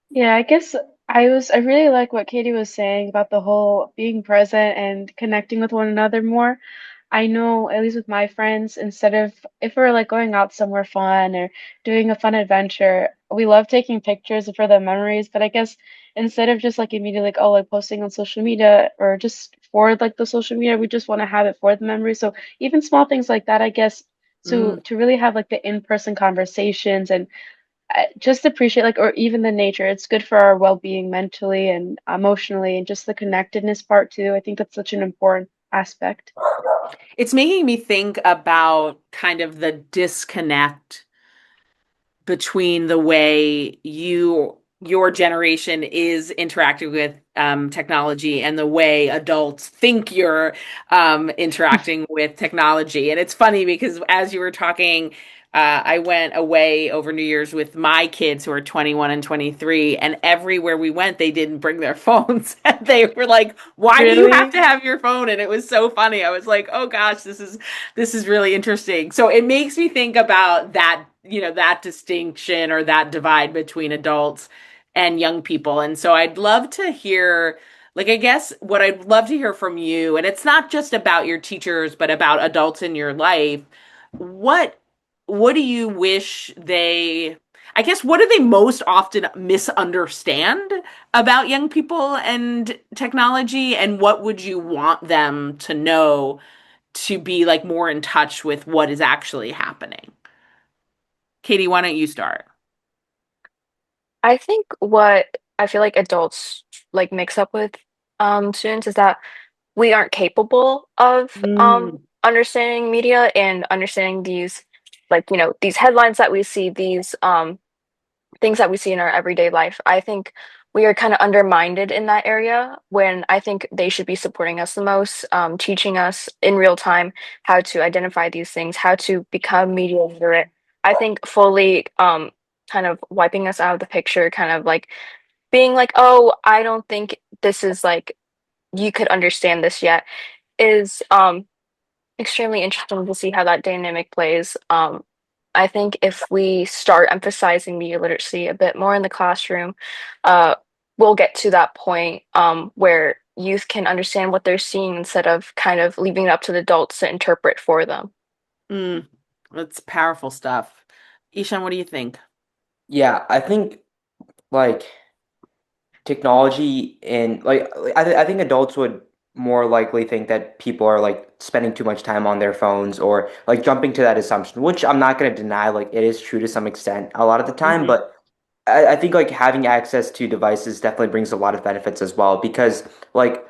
Yeah, I guess I really like what Katie was saying about the whole being present and connecting with one another more. I know, at least with my friends, instead of if we're like going out somewhere fun or doing a fun adventure, we love taking pictures for the memories. But I guess instead of just like immediately like, oh, like posting on social media or just for like the social media, we just want to have it for the memory. So even small things like that, I guess, Mm. to really have like the in-person conversations and just appreciate like or even the nature. It's good for our well-being mentally and emotionally and just the connectedness part too. I think that's such an important aspect. It's making me think about kind of the disconnect between the way your generation is interacting with technology and the way adults think you're interacting with technology. And it's funny because as you were talking, I went away over New Year's with my kids who are 21 and 23, and everywhere we went, they didn't bring their phones. And they were like, "Why do you have Really? to have your phone?" And it was so funny. I was like, "Oh gosh, this is really interesting." So it makes me think about that, that distinction or that divide between adults and young people. And so I'd love to hear, like, I guess what I'd love to hear from you, and it's not just about your teachers, but about adults in your life. What what do you wish I guess what do they most often misunderstand about young people and technology, and what would you want them to know to be like more in touch with what is actually happening? Katie, why don't you start? I think what I feel like adults like mix up with students is that we aren't capable of Mm, understanding media and understanding these like these headlines that we see, these things that we see in our everyday life. I think we are kind of undermined in that area when I think they should be supporting us the most, teaching us in real time how to identify these things, how to become media literate. I think fully kind of wiping us out of the picture, kind of like being like, oh, I don't think this is like you could understand this yet, is extremely interesting to see how that dynamic plays. I think if we start emphasizing media literacy a bit more in the classroom, uh, we'll get to that point where youth can understand what they're seeing instead of kind of leaving it up to the adults to interpret for them. mm, that's powerful stuff. Ishan, what do you think? Yeah, I think like technology and I think adults would more likely think that people are like spending too much time on their phones or like jumping to that assumption, which I'm not going to deny, like it is true to some extent a lot of the time, Hmm. but I think like having access to devices definitely brings a lot of benefits as well because like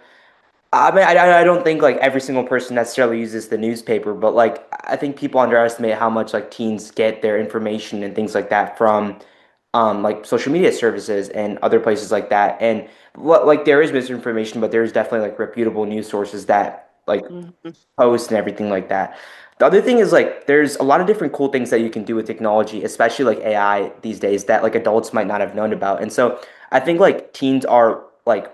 I mean, I don't think like every single person necessarily uses the newspaper, but like I think people underestimate how much like teens get their information and things like that from like social media services and other places like that. And like there is misinformation, but there's definitely like reputable news sources that like Hmm. post and everything like that. The other thing is like there's a lot of different cool things that you can do with technology, especially like AI these days that like adults might not have known about. And so I think like teens are like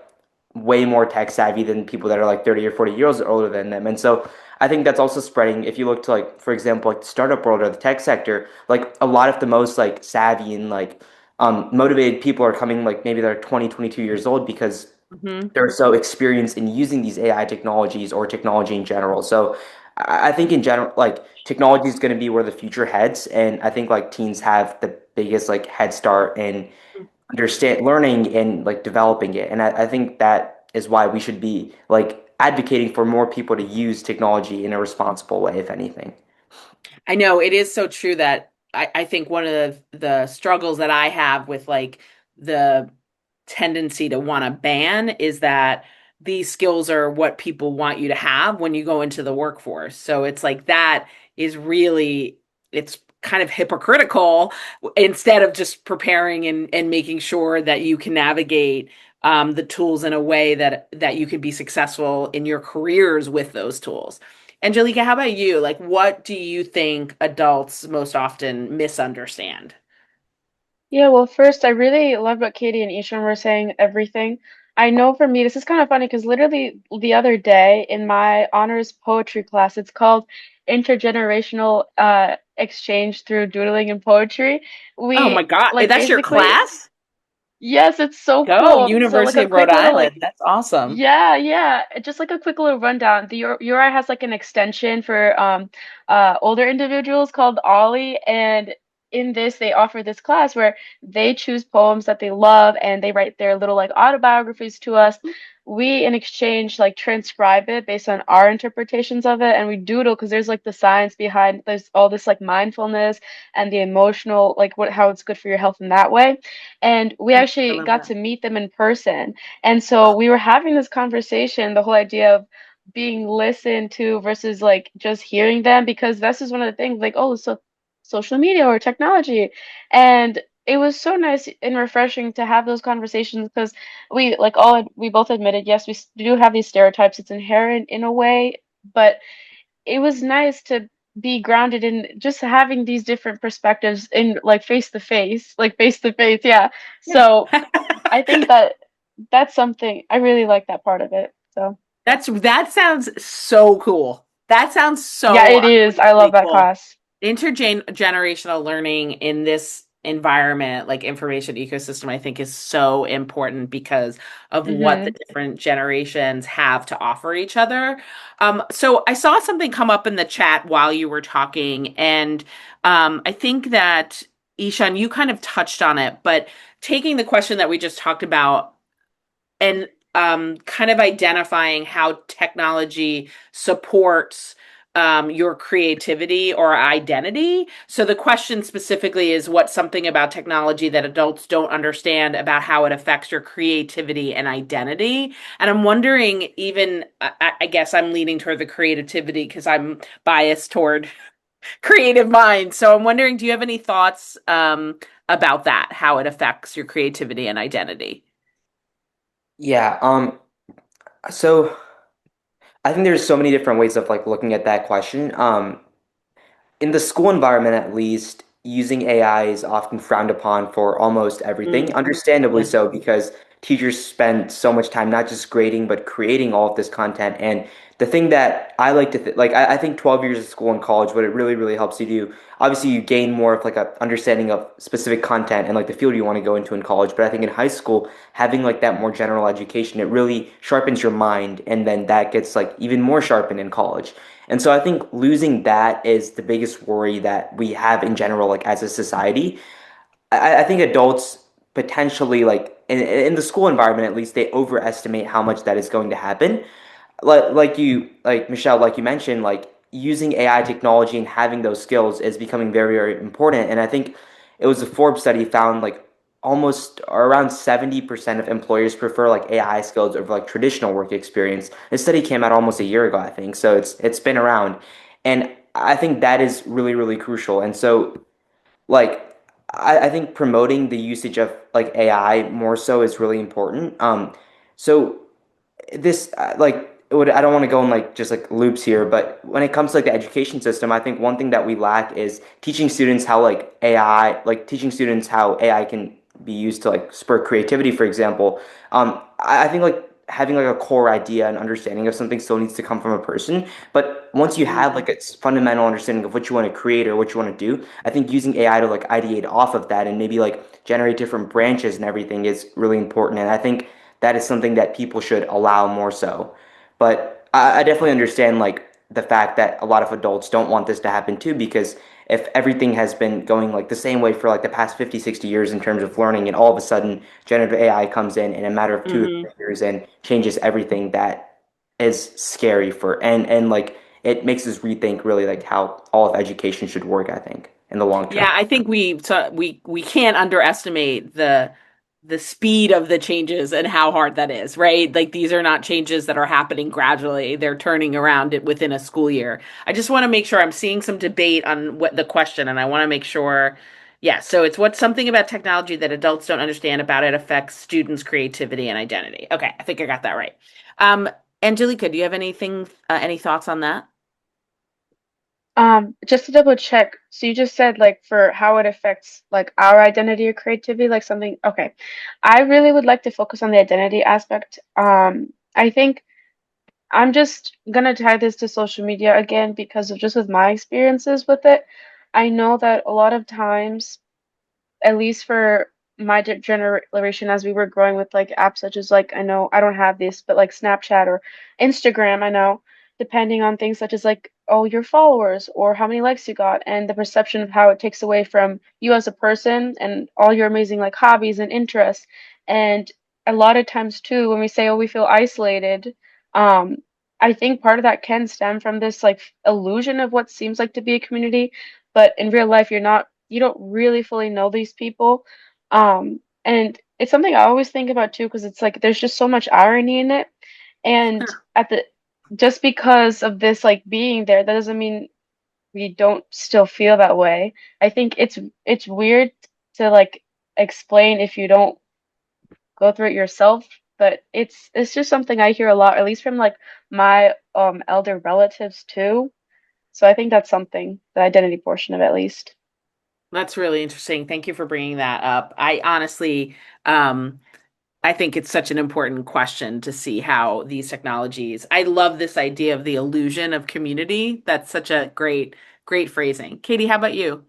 way more tech savvy than people that are like 30 or 40 years older than them. And so I think that's also spreading. If you look to like, for example, like the startup world or the tech sector, like a lot of the most like savvy and like motivated people are coming like maybe they're 20, 22 years old because Hmm. they're so experienced in using these AI technologies or technology in general. So I think in general, like technology is going to be where the future heads. And I think like teens have the biggest like head start in understand learning and like developing it. And I think that is why we should be like advocating for more people to use technology in a responsible way, if anything. I know it is so true that I think one of the struggles that I have with like the tendency to want to ban is that these skills are what people want you to have when you go into the workforce. So it's like that is really it's kind of hypocritical instead of just preparing and making sure that you can navigate the tools in a way that you can be successful in your careers with those tools. Angelica, how about you? Like, what do you think adults most often misunderstand? Yeah, well, first, I really love what Katie and Ishan were saying, everything. I know for me, this is kind of funny because literally the other day in my honors poetry class, it's called Intergenerational Exchange through Doodling and Poetry. Oh my We God, like that's your basically, class? yes, it's so Go, cool. So like University a of Rhode quick little like Island. That's awesome. yeah, yeah. Just like a quick little rundown. The URI has like an extension for older individuals called Ollie, and in this they offer this class where they choose poems that they love and they write their little like autobiographies to us. We in exchange like transcribe it based on our interpretations of it, and we doodle because there's like the science behind there's all this like mindfulness and the emotional like what how it's good for your health in that way. And we I actually love got that. to meet them in person, and so we were having this conversation, the whole idea of being listened to versus like just hearing them, because this is one of the things like, oh, so social media or technology. And it was so nice and refreshing to have those conversations because we like all we both admitted, yes, do have these stereotypes. It's inherent in a way, but it was nice to be grounded in just having these different perspectives in like face to face, yeah. Yeah. So I think that that's something I really like that part of it. So That sounds so cool. That sounds yeah, so it is. I love unbelievably that cool. class. Intergenerational learning in this environment, like information ecosystem, I think is so important because of what the Hmm. different generations have to offer each other. So I saw something come up in the chat while you were talking, and I think that Ishan, you kind of touched on it, but taking the question that we just talked about and kind of identifying how technology supports your creativity or identity. So the question specifically is what's something about technology that adults don't understand about how it affects your creativity and identity? And I'm wondering, even, I guess I'm leaning toward the creativity because I'm biased toward creative minds. So I'm wondering, do you have any thoughts about that, how it affects your creativity and identity? Yeah, so I think there's so many different ways of like looking at that question. In the school environment, at least, using AI is often frowned upon for almost everything. Mm, Understandably yeah. so, because teachers spend so much time not just grading, but creating all of this content. And the thing that I like to like, I think 12 years of school and college, what it really, really helps you do, obviously, you gain more of like a understanding of specific content and like the field you want to go into in college. But I think in high school, having like that more general education, it really sharpens your mind, and then that gets like even more sharpened in college. And so I think losing that is the biggest worry that we have in general, like as a society. I think adults potentially, like in the school environment, at least, they overestimate how much that is going to happen. Like Michelle, like you mentioned, like using AI technology and having those skills is becoming very, very important. And I think it was a Forbes study found like almost or around 70% of employers prefer like AI skills over like traditional work experience. This study came out almost a year ago, I think. So it's been around. And I think that is really, really crucial. And so like I think promoting the usage of like AI more so is really important. So this like I don't want to go in like just like loops here, but when it comes to like the education system, I think one thing that we lack is teaching students how like AI, like teaching students how AI can be used to like spur creativity, for example. I think like having like a core idea and understanding of something still needs to come from a person. But once you have Mm. like a fundamental understanding of what you want to create or what you want to do, I think using AI to like ideate off of that and maybe like generate different branches and everything is really important. And I think that is something that people should allow more so. But I definitely understand like the fact that a lot of adults don't want this to happen too, because if everything has been going like the same way for like the past 50, 60 years in terms of learning, and all of a sudden generative AI comes in a matter of two or Hmm. 3 years and changes everything, that is scary for and like it makes us rethink really like how all of education should work, I think, in the long Yeah, term. I think we can't underestimate the speed of the changes and how hard that is, right? Like these are not changes that are happening gradually. They're turning around it within a school year. I just want to make sure I'm seeing some debate on what the question, and I want to make sure, yeah, so it's what's something about technology that adults don't understand about it affects students' creativity and identity. Okay, I think I got that right. Um, Angelica, do you have any thoughts on that? Just to double check, so you just said like for how it affects like our identity or creativity, like something, okay. I really would like to focus on the identity aspect. I think I'm just gonna tie this to social media again because of just with my experiences with it. I know that a lot of times at least for my generation as we were growing with like apps such as like I know I don't have this but like Snapchat or Instagram. I know depending on things such as like oh your followers or how many likes you got and the perception of how it takes away from you as a person and all your amazing like hobbies and interests. And a lot of times too when we say oh we feel isolated, um I think part of that can stem from this like illusion of what seems like to be a community, but in real life you don't really fully know these people. And it's something I always think about too, because it's like there's just so much irony in it. And at the just because of this like being there, that doesn't mean we don't still feel that way. I think it's weird to like explain if you don't go through it yourself, but it's just something I hear a lot, at least from like my elder relatives too. So I think that's something, the identity portion of it at least. That's really interesting. Thank you for bringing that up. I honestly, um, I think it's such an important question to see how these technologies. I love this idea of the illusion of community. That's such a great phrasing. Katie, how about you?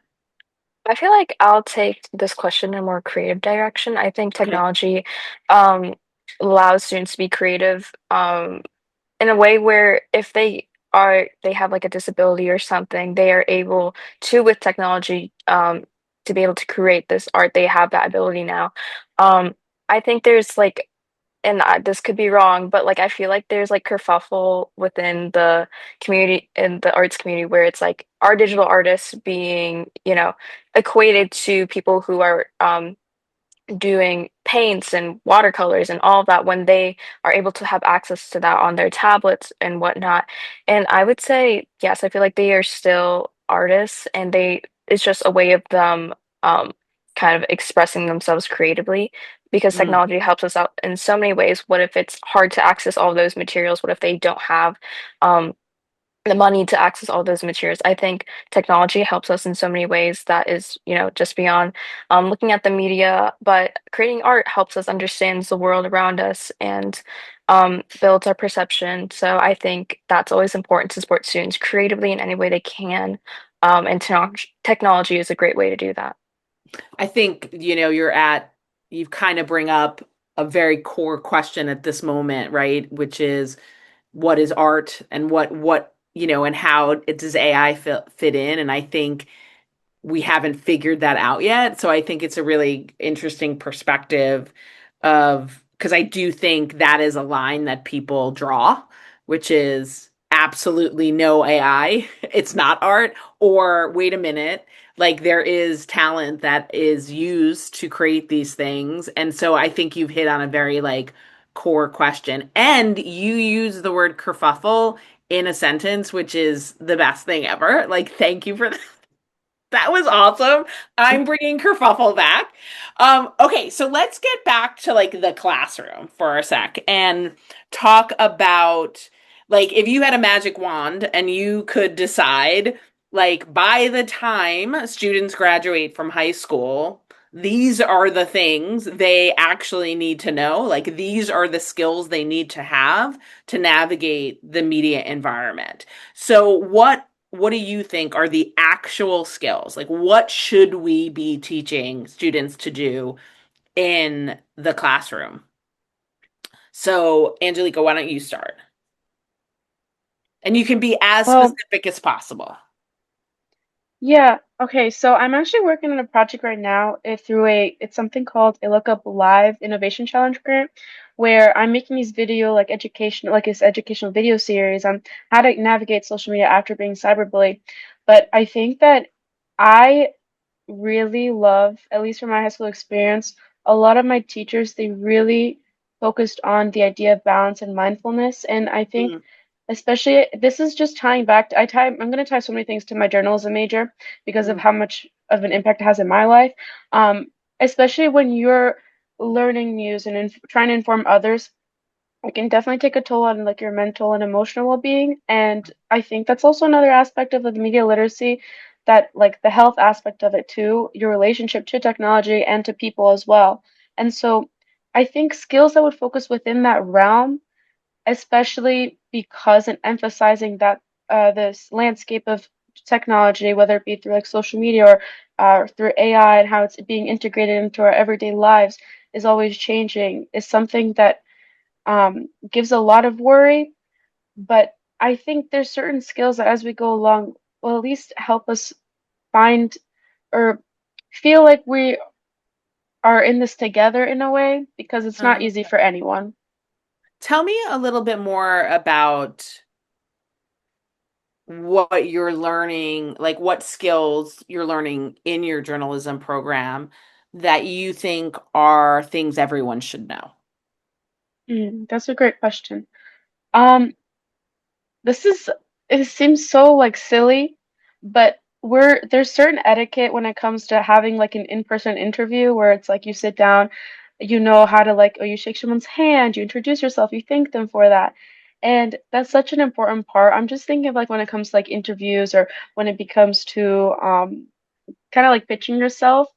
I feel like I'll take this question in a more creative direction. I think Okay. technology um, allows students to be creative in a way where if they have like a disability or something, they are able to with technology to be able to create this art. They have that ability now. I think there's like and this could be wrong, but like I feel like there's like kerfuffle within the community in the arts community where it's like our digital artists being, equated to people who are doing paints and watercolors and all of that when they are able to have access to that on their tablets and whatnot. And I would say, yes, I feel like they are still artists and it's just a way of them um, kind of expressing themselves creatively because Mm. technology helps us out in so many ways. What if it's hard to access all those materials? What if they don't have um, the money to access all those materials? I think technology helps us in so many ways that is, just beyond looking at the media, but creating art helps us understand the world around us and builds our perception. So I think that's always important to support students creatively in any way they can. And technology is a great way to do that. I think, you've kind of bring up a very core question at this moment, right? Which is what is art and and how does AI fit in? And I think we haven't figured that out yet. So I think it's a really interesting perspective of because I do think that is a line that people draw, which is absolutely no AI. It's not art. Or wait a minute, like there is talent that is used to create these things. And so I think you've hit on a very like core question. And you use the word kerfuffle in a sentence, which is the best thing ever. Like, thank you for that. That was awesome. I'm bringing kerfuffle back. Okay, so let's get back to like the classroom for a sec and talk about like if you had a magic wand and you could decide like by the time students graduate from high school, these are the things they actually need to know. Like these are the skills they need to have to navigate the media environment. So what do you think are the actual skills? Like, what should we be teaching students to do in the classroom? So, Angelica, why don't you start? And you can be as Well, specific as possible. Yeah, okay, so I'm actually working on a project right now it's something called a Lookup Live Innovation Challenge grant, where I'm making these video like education like this educational video series on how to navigate social media after being cyberbullied. But I think that I really love, at least from my high school experience, a lot of my teachers, they really focused on the idea of balance and mindfulness. And I think, Mm, especially, this is just tying back, I'm going to tie so many things to my journalism major because of mm, how much of an impact it has in my life. Um, Especially when you're learning news and trying to inform others, it can definitely take a toll on like your mental and emotional well-being. And I think that's also another aspect of the media literacy, that like the health aspect of it too, your relationship to technology and to people as well. And so I think skills that would focus within that realm, especially because and emphasizing that this landscape of technology, whether it be through like social media or through AI and how it's being integrated into our everyday lives, is always changing, is something that gives a lot of worry, but I think there's certain skills that as we go along will at least help us find or feel like we are in this together in a way because it's I not love easy that. for anyone. Tell me a little bit more about what you're learning, like what skills you're learning in your journalism program that you think are things everyone should know. That's a great question. Um, This is, it seems so like silly, but there's certain etiquette when it comes to having like an in-person interview where it's like you sit down, you know how to like, oh, you shake someone's hand, you introduce yourself, you thank them for that. And that's such an important part. I'm just thinking of like when it comes to like interviews or when it becomes to kind of like pitching yourself.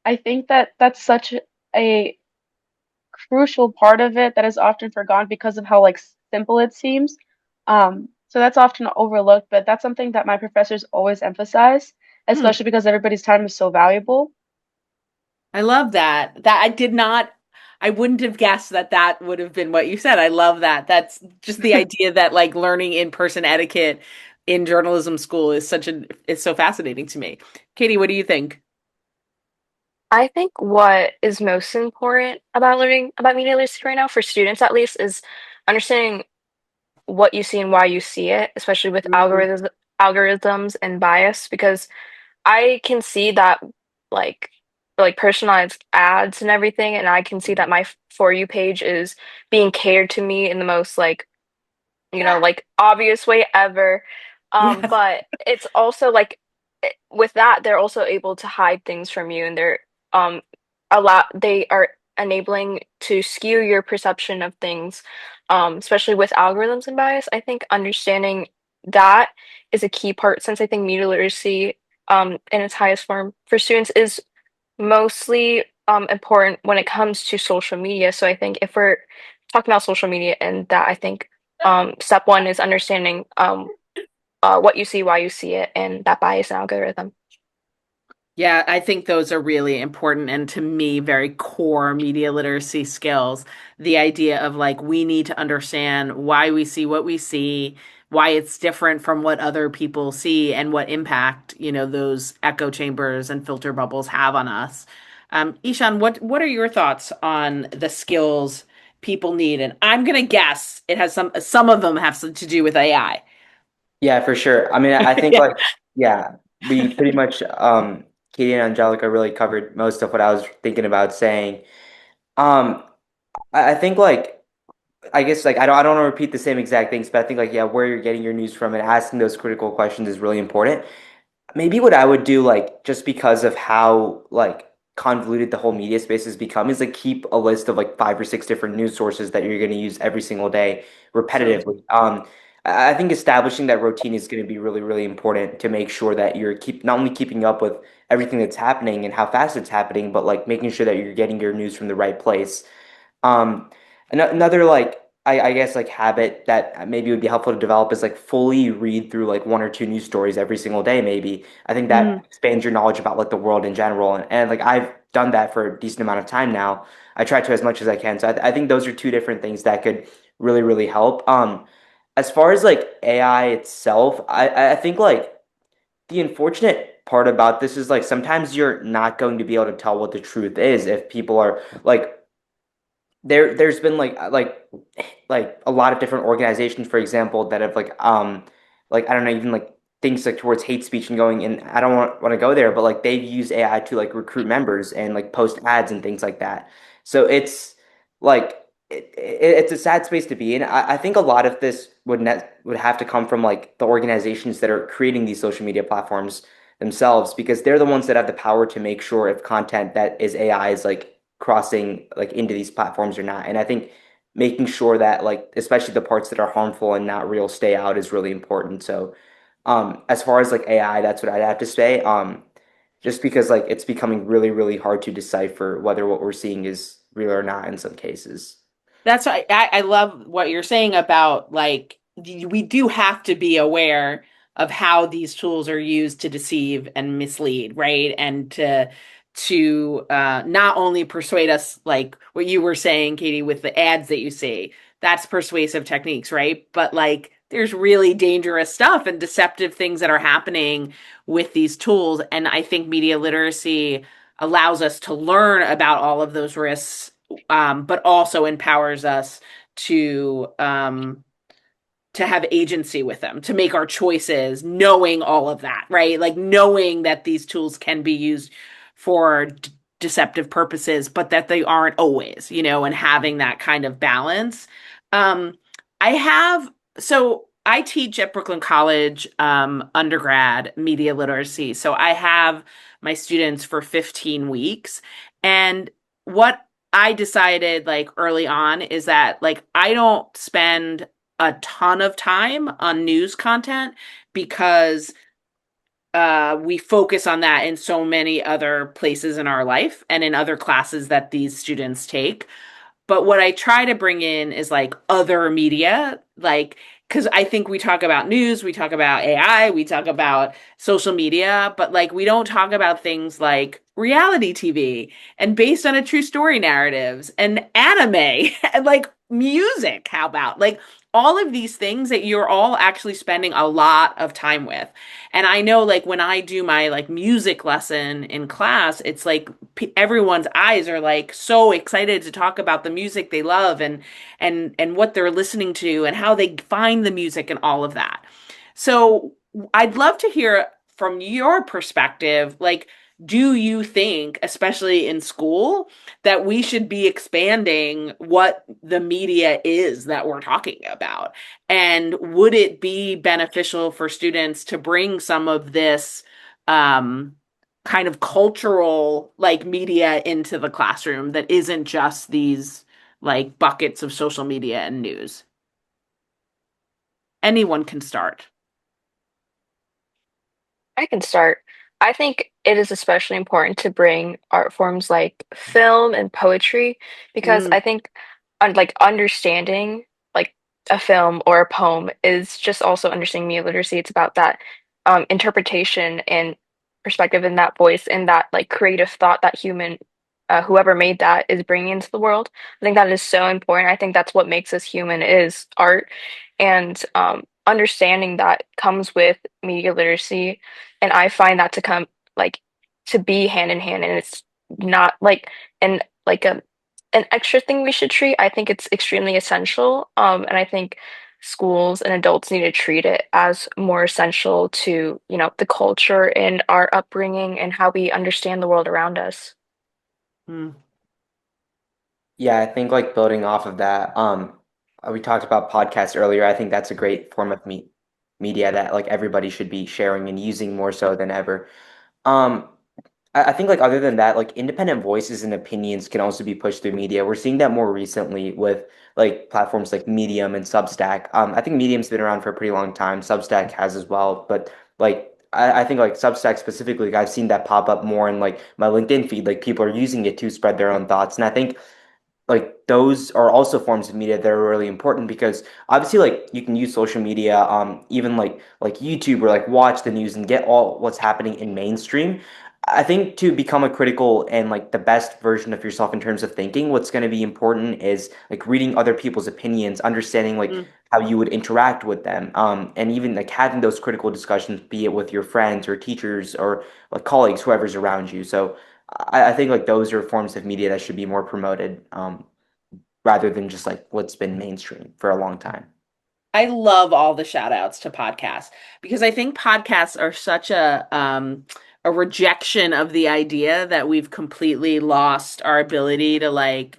I think that that's such a crucial part of it that is often forgotten because of how like simple it seems. So that's often overlooked, but that's something that my professors always emphasize, Hmm. especially because everybody's time is so valuable. I love that. I wouldn't have guessed that that would have been what you said. I love that. That's just the idea that like learning in-person etiquette in journalism school is so fascinating to me. Katie, what do you think? I think what is most important about learning about media literacy right now, for students at least, is understanding what you see and why you see it, especially with Mm, algorithms and bias, because I can see that like personalized ads and everything, and I can see that my For You page is being catered to me in the most like obvious way ever. yes. But it's also like with that, they're also able to hide things from you, and um they are enabling to skew your perception of things, especially with algorithms and bias. I think understanding that is a key part, since I think media literacy in its highest form for students is mostly important when it comes to social media. So I think if we're talking about social media and that, I think step one is understanding what you see, why you see it, and that bias and algorithm. Yeah, I think those are really important and to me very core media literacy skills. The idea of like we need to understand why we see what we see, why it's different from what other people see, and what impact, those echo chambers and filter bubbles have on us. Ishan, what are your thoughts on the skills people need? And I'm gonna guess it has some of them have to do with AI. Yeah, for sure. I mean, I think Yeah. like, yeah, we pretty much, Katie and Angelica really covered most of what I was thinking about saying. Um, I think like, I guess like I don't want to repeat the same exact things, but I think like yeah, where you're getting your news from and asking those critical questions is really important. Maybe what I would do, like, just because of how like convoluted the whole media space has become, is like keep a list of like five or six different news sources that you're going to use every single day So repetitively. I think establishing that routine is going to be really, really important to make sure that you're keep not only keeping up with everything that's happening and how fast it's happening, but like making sure that you're getting your news from the right place. Um, another like I guess like habit that maybe would be helpful to develop is like fully read through like one or two news stories every single day, maybe. I think that mm, expands your knowledge about like the world in general. And like I've done that for a decent amount of time now. I try to as much as I can. So I think those are two different things that could really, really help. As far as like AI itself, I think like the unfortunate part about this is like sometimes you're not going to be able to tell what the truth is if people are like there's been like a lot of different organizations, for example, that have like I don't know, even like things like towards hate speech and going, and I don't want to go there, but like they've used AI to like recruit members and like post ads and things like that. So it's like it's a sad space to be in. I think a lot of this would have to come from like the organizations that are creating these social media platforms themselves, because they're the ones that have the power to make sure if content that is AI is like crossing like into these platforms or not. And I think making sure that like especially the parts that are harmful and not real stay out is really important. So as far as like AI, that's what I'd have to say. Just because like it's becoming really, really hard to decipher whether what we're seeing is real or not in some cases. That's why I love what you're saying about like we do have to be aware of how these tools are used to deceive and mislead, right? And to not only persuade us like what you were saying, Katie, with the ads that you see, that's persuasive techniques, right? But like there's really dangerous stuff and deceptive things that are happening with these tools. And I think media literacy allows us to learn about all of those risks, but also empowers us to um, to have agency with them, to make our choices, knowing all of that, right? Like knowing that these tools can be used for deceptive purposes, but that they aren't always, and having that kind of balance. Um, I have, so I teach at Brooklyn College undergrad media literacy. So I have my students for 15 weeks. And what I decided like early on is that like I don't spend a ton of time on news content because we focus on that in so many other places in our life and in other classes that these students take. But what I try to bring in is like other media, like, because I think we talk about news, we talk about AI, we talk about social media, but like we don't talk about things like reality TV and based on a true story narratives and anime and like music. How about like all of these things that you're all actually spending a lot of time with? And I know like when I do my like music lesson in class, it's like everyone's eyes are like so excited to talk about the music they love and what they're listening to and how they find the music and all of that. So I'd love to hear from your perspective, like, do you think, especially in school, that we should be expanding what the media is that we're talking about? And would it be beneficial for students to bring some of this um, kind of cultural like media into the classroom that isn't just these like buckets of social media and news? Anyone can start. I can start. I think it is especially important to bring art forms like film and poetry because Mm, I think like understanding like a film or a poem is just also understanding media literacy. It's about that interpretation and perspective and that voice and that like creative thought that human whoever made that is bringing into the world. I think that is so important. I think that's what makes us human is art and understanding that comes with media literacy, and I find that to come like to be hand in hand, and it's not like an like a an extra thing we should treat. I think it's extremely essential, and I think schools and adults need to treat it as more essential to the culture and our upbringing and how we understand the world around us. mm, Yeah, I think like building off of that, we talked about podcasts earlier. I think that's a great form of media that like everybody should be sharing and using more so than ever. Um, I think like other than that, like independent voices and opinions can also be pushed through media. We're seeing that more recently with like platforms like Medium and Substack. I think Medium's been around for a pretty long time. Substack has as well, but like I think like Substack specifically, like, I've seen that pop up more in like my LinkedIn feed. Like people are using it to spread their own thoughts, and I think like those are also forms of media that are really important because obviously like you can use social media even like YouTube or like watch the news and get all what's happening in mainstream, I think to become a critical and like the best version of yourself in terms of thinking, what's going to be important is like reading other people's opinions, understanding like Mm. how you would interact with them, and even like having those critical discussions, be it with your friends or teachers or like colleagues, whoever's around you. So I think like those are forms of media that should be more promoted, rather than just like what's been mainstream for a long time. I love all the shout outs to podcasts because I think podcasts are such a rejection of the idea that we've completely lost our ability to like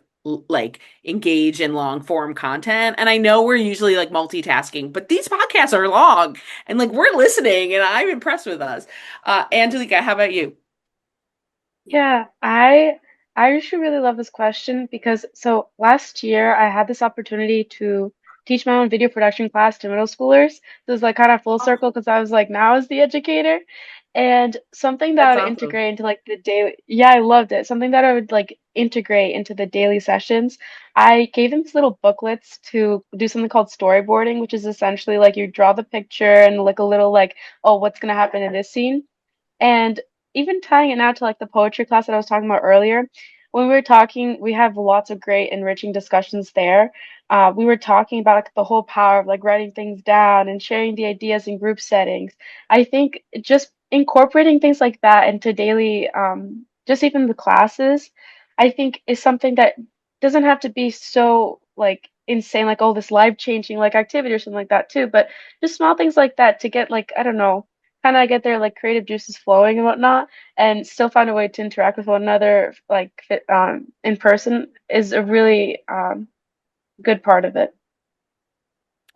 engage in long form content. And I know we're usually like multitasking, but these podcasts are long and like we're listening and I'm impressed with us. Angelica, how about you? Yeah, I actually really love this question because so last year I had this opportunity to teach my own video production class to middle schoolers. So it was like kind of full circle because I was like now as the educator. And something that I That's would awesome. integrate into like the daily, yeah, I loved it. Something that I would like integrate into the daily sessions. I gave them these little booklets to do something called storyboarding, which is essentially like you draw the picture and like a little like, oh, what's gonna happen in this scene? And even tying it now to like the poetry class that I was talking about earlier, when we were talking, we have lots of great enriching discussions there. We were talking about like the whole power of like writing things down and sharing the ideas in group settings. I think just incorporating things like that into daily, just even the classes, I think is something that doesn't have to be so like insane, like oh this life changing like activity or something like that too, but just small things like that to get like I don't know kind of get their like creative juices flowing and whatnot, and still find a way to interact with one another like in person is a really good part of it.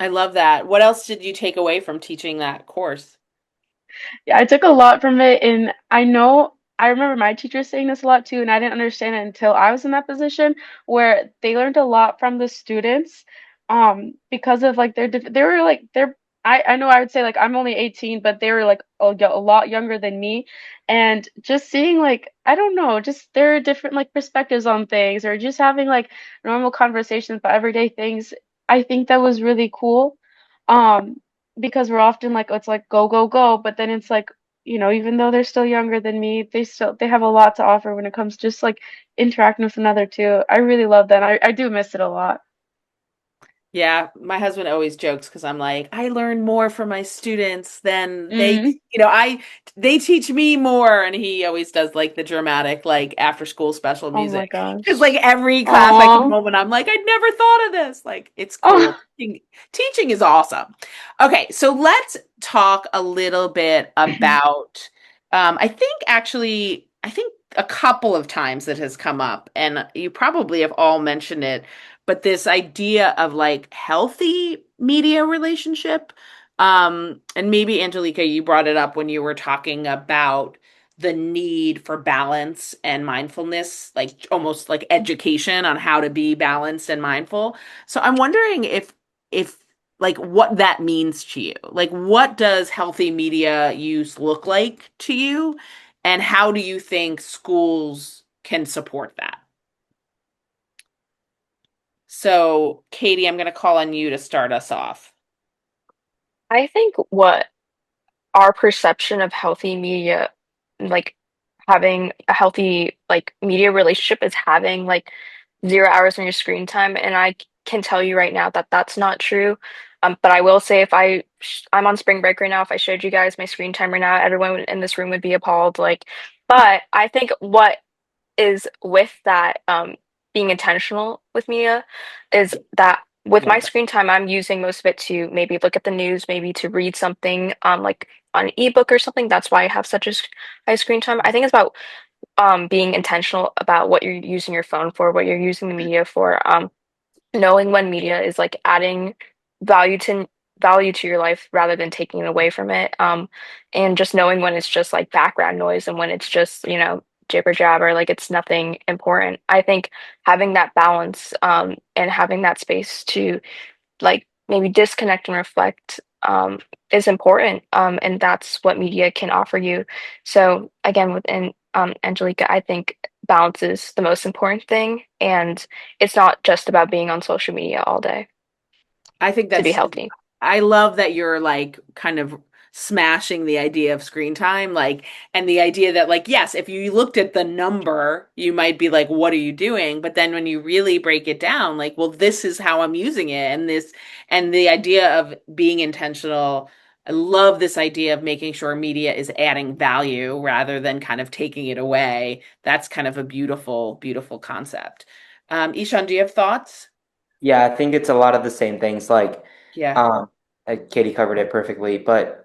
I love that. What else did you take away from teaching that course? Yeah, I took a lot from it, and I know I remember my teacher saying this a lot too, and I didn't understand it until I was in that position where they learned a lot from the students, because of like they were like they're I know I would say like I'm only 18, but they were like a lot younger than me, and just seeing like I don't know, just their different like perspectives on things or just having like normal conversations about everyday things. I think that was really cool. Um, because we're often like, oh, it's like go, go, go, but then it's like, even though they're still younger than me, they have a lot to offer when it comes to just like interacting with another too. I really love that. I do miss it a lot. Yeah, my husband always jokes because I'm like, I learn more from my students than they, Mm. they teach me more. And he always does like the dramatic, like after school special Oh my music. Because like gosh. every class I come Aw. home and I'm like, I never thought of this. Like, it's Oh. cool. Teaching is awesome. Okay, so let's talk a little bit about, I think a couple of times it has come up, and you probably have all mentioned it, but this idea of like healthy media relationship, and maybe Angelica, you brought it up when you were talking about the need for balance and mindfulness, like almost like education on how to be balanced and mindful. So I'm wondering if like what that means to you. Like what does healthy media use look like to you, and how do you think schools can support that? So, Katie, I'm going to call on you to start us off. I think what our perception of healthy media, like having a healthy like media relationship is having like 0 hours on your screen time, and I can tell you right now that that's not true. But I will say if I'm on spring break right now, if I showed you guys my screen time right now, everyone in this room would be appalled. Like, but I think what is with that being intentional with media is that with my Love that. screen time, I'm using most of it to maybe look at the news, maybe to read something like on an ebook or something. That's why I have such a high screen time. I think it's about being intentional about what you're using your phone for, what you're using the media for. Knowing when media is like adding value to value to your life rather than taking it away from it. And just knowing when it's just like background noise and when it's just, jibber jabber, like it's nothing important. I think having that balance and having that space to like maybe disconnect and reflect is important. And that's what media can offer you. So again, within Angelica, I think balance is the most important thing. And it's not just about being on social media all day I think to be that's, healthy. I love that you're like kind of smashing the idea of screen time, like, and the idea that, like, yes, if you looked at the number, you might be like, what are you doing? But then when you really break it down, like, well, this is how I'm using it, and this, and the idea of being intentional. I love this idea of making sure media is adding value rather than kind of taking it away. That's kind of a beautiful, beautiful concept. Ishan, do you have thoughts? Yeah, I think it's a lot of the same things. Yeah. Um, Katie covered it perfectly, but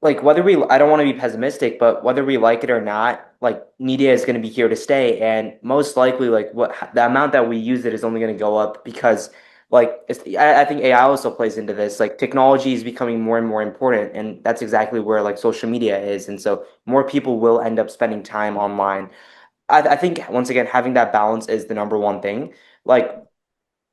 like whether we, I don't want to be pessimistic, but whether we like it or not, like media is going to be here to stay, and most likely, like what the amount that we use it is only going to go up because, I think AI also plays into this. Like technology is becoming more and more important, and that's exactly where like social media is, and so more people will end up spending time online. I think once again having that balance is the number one thing. Like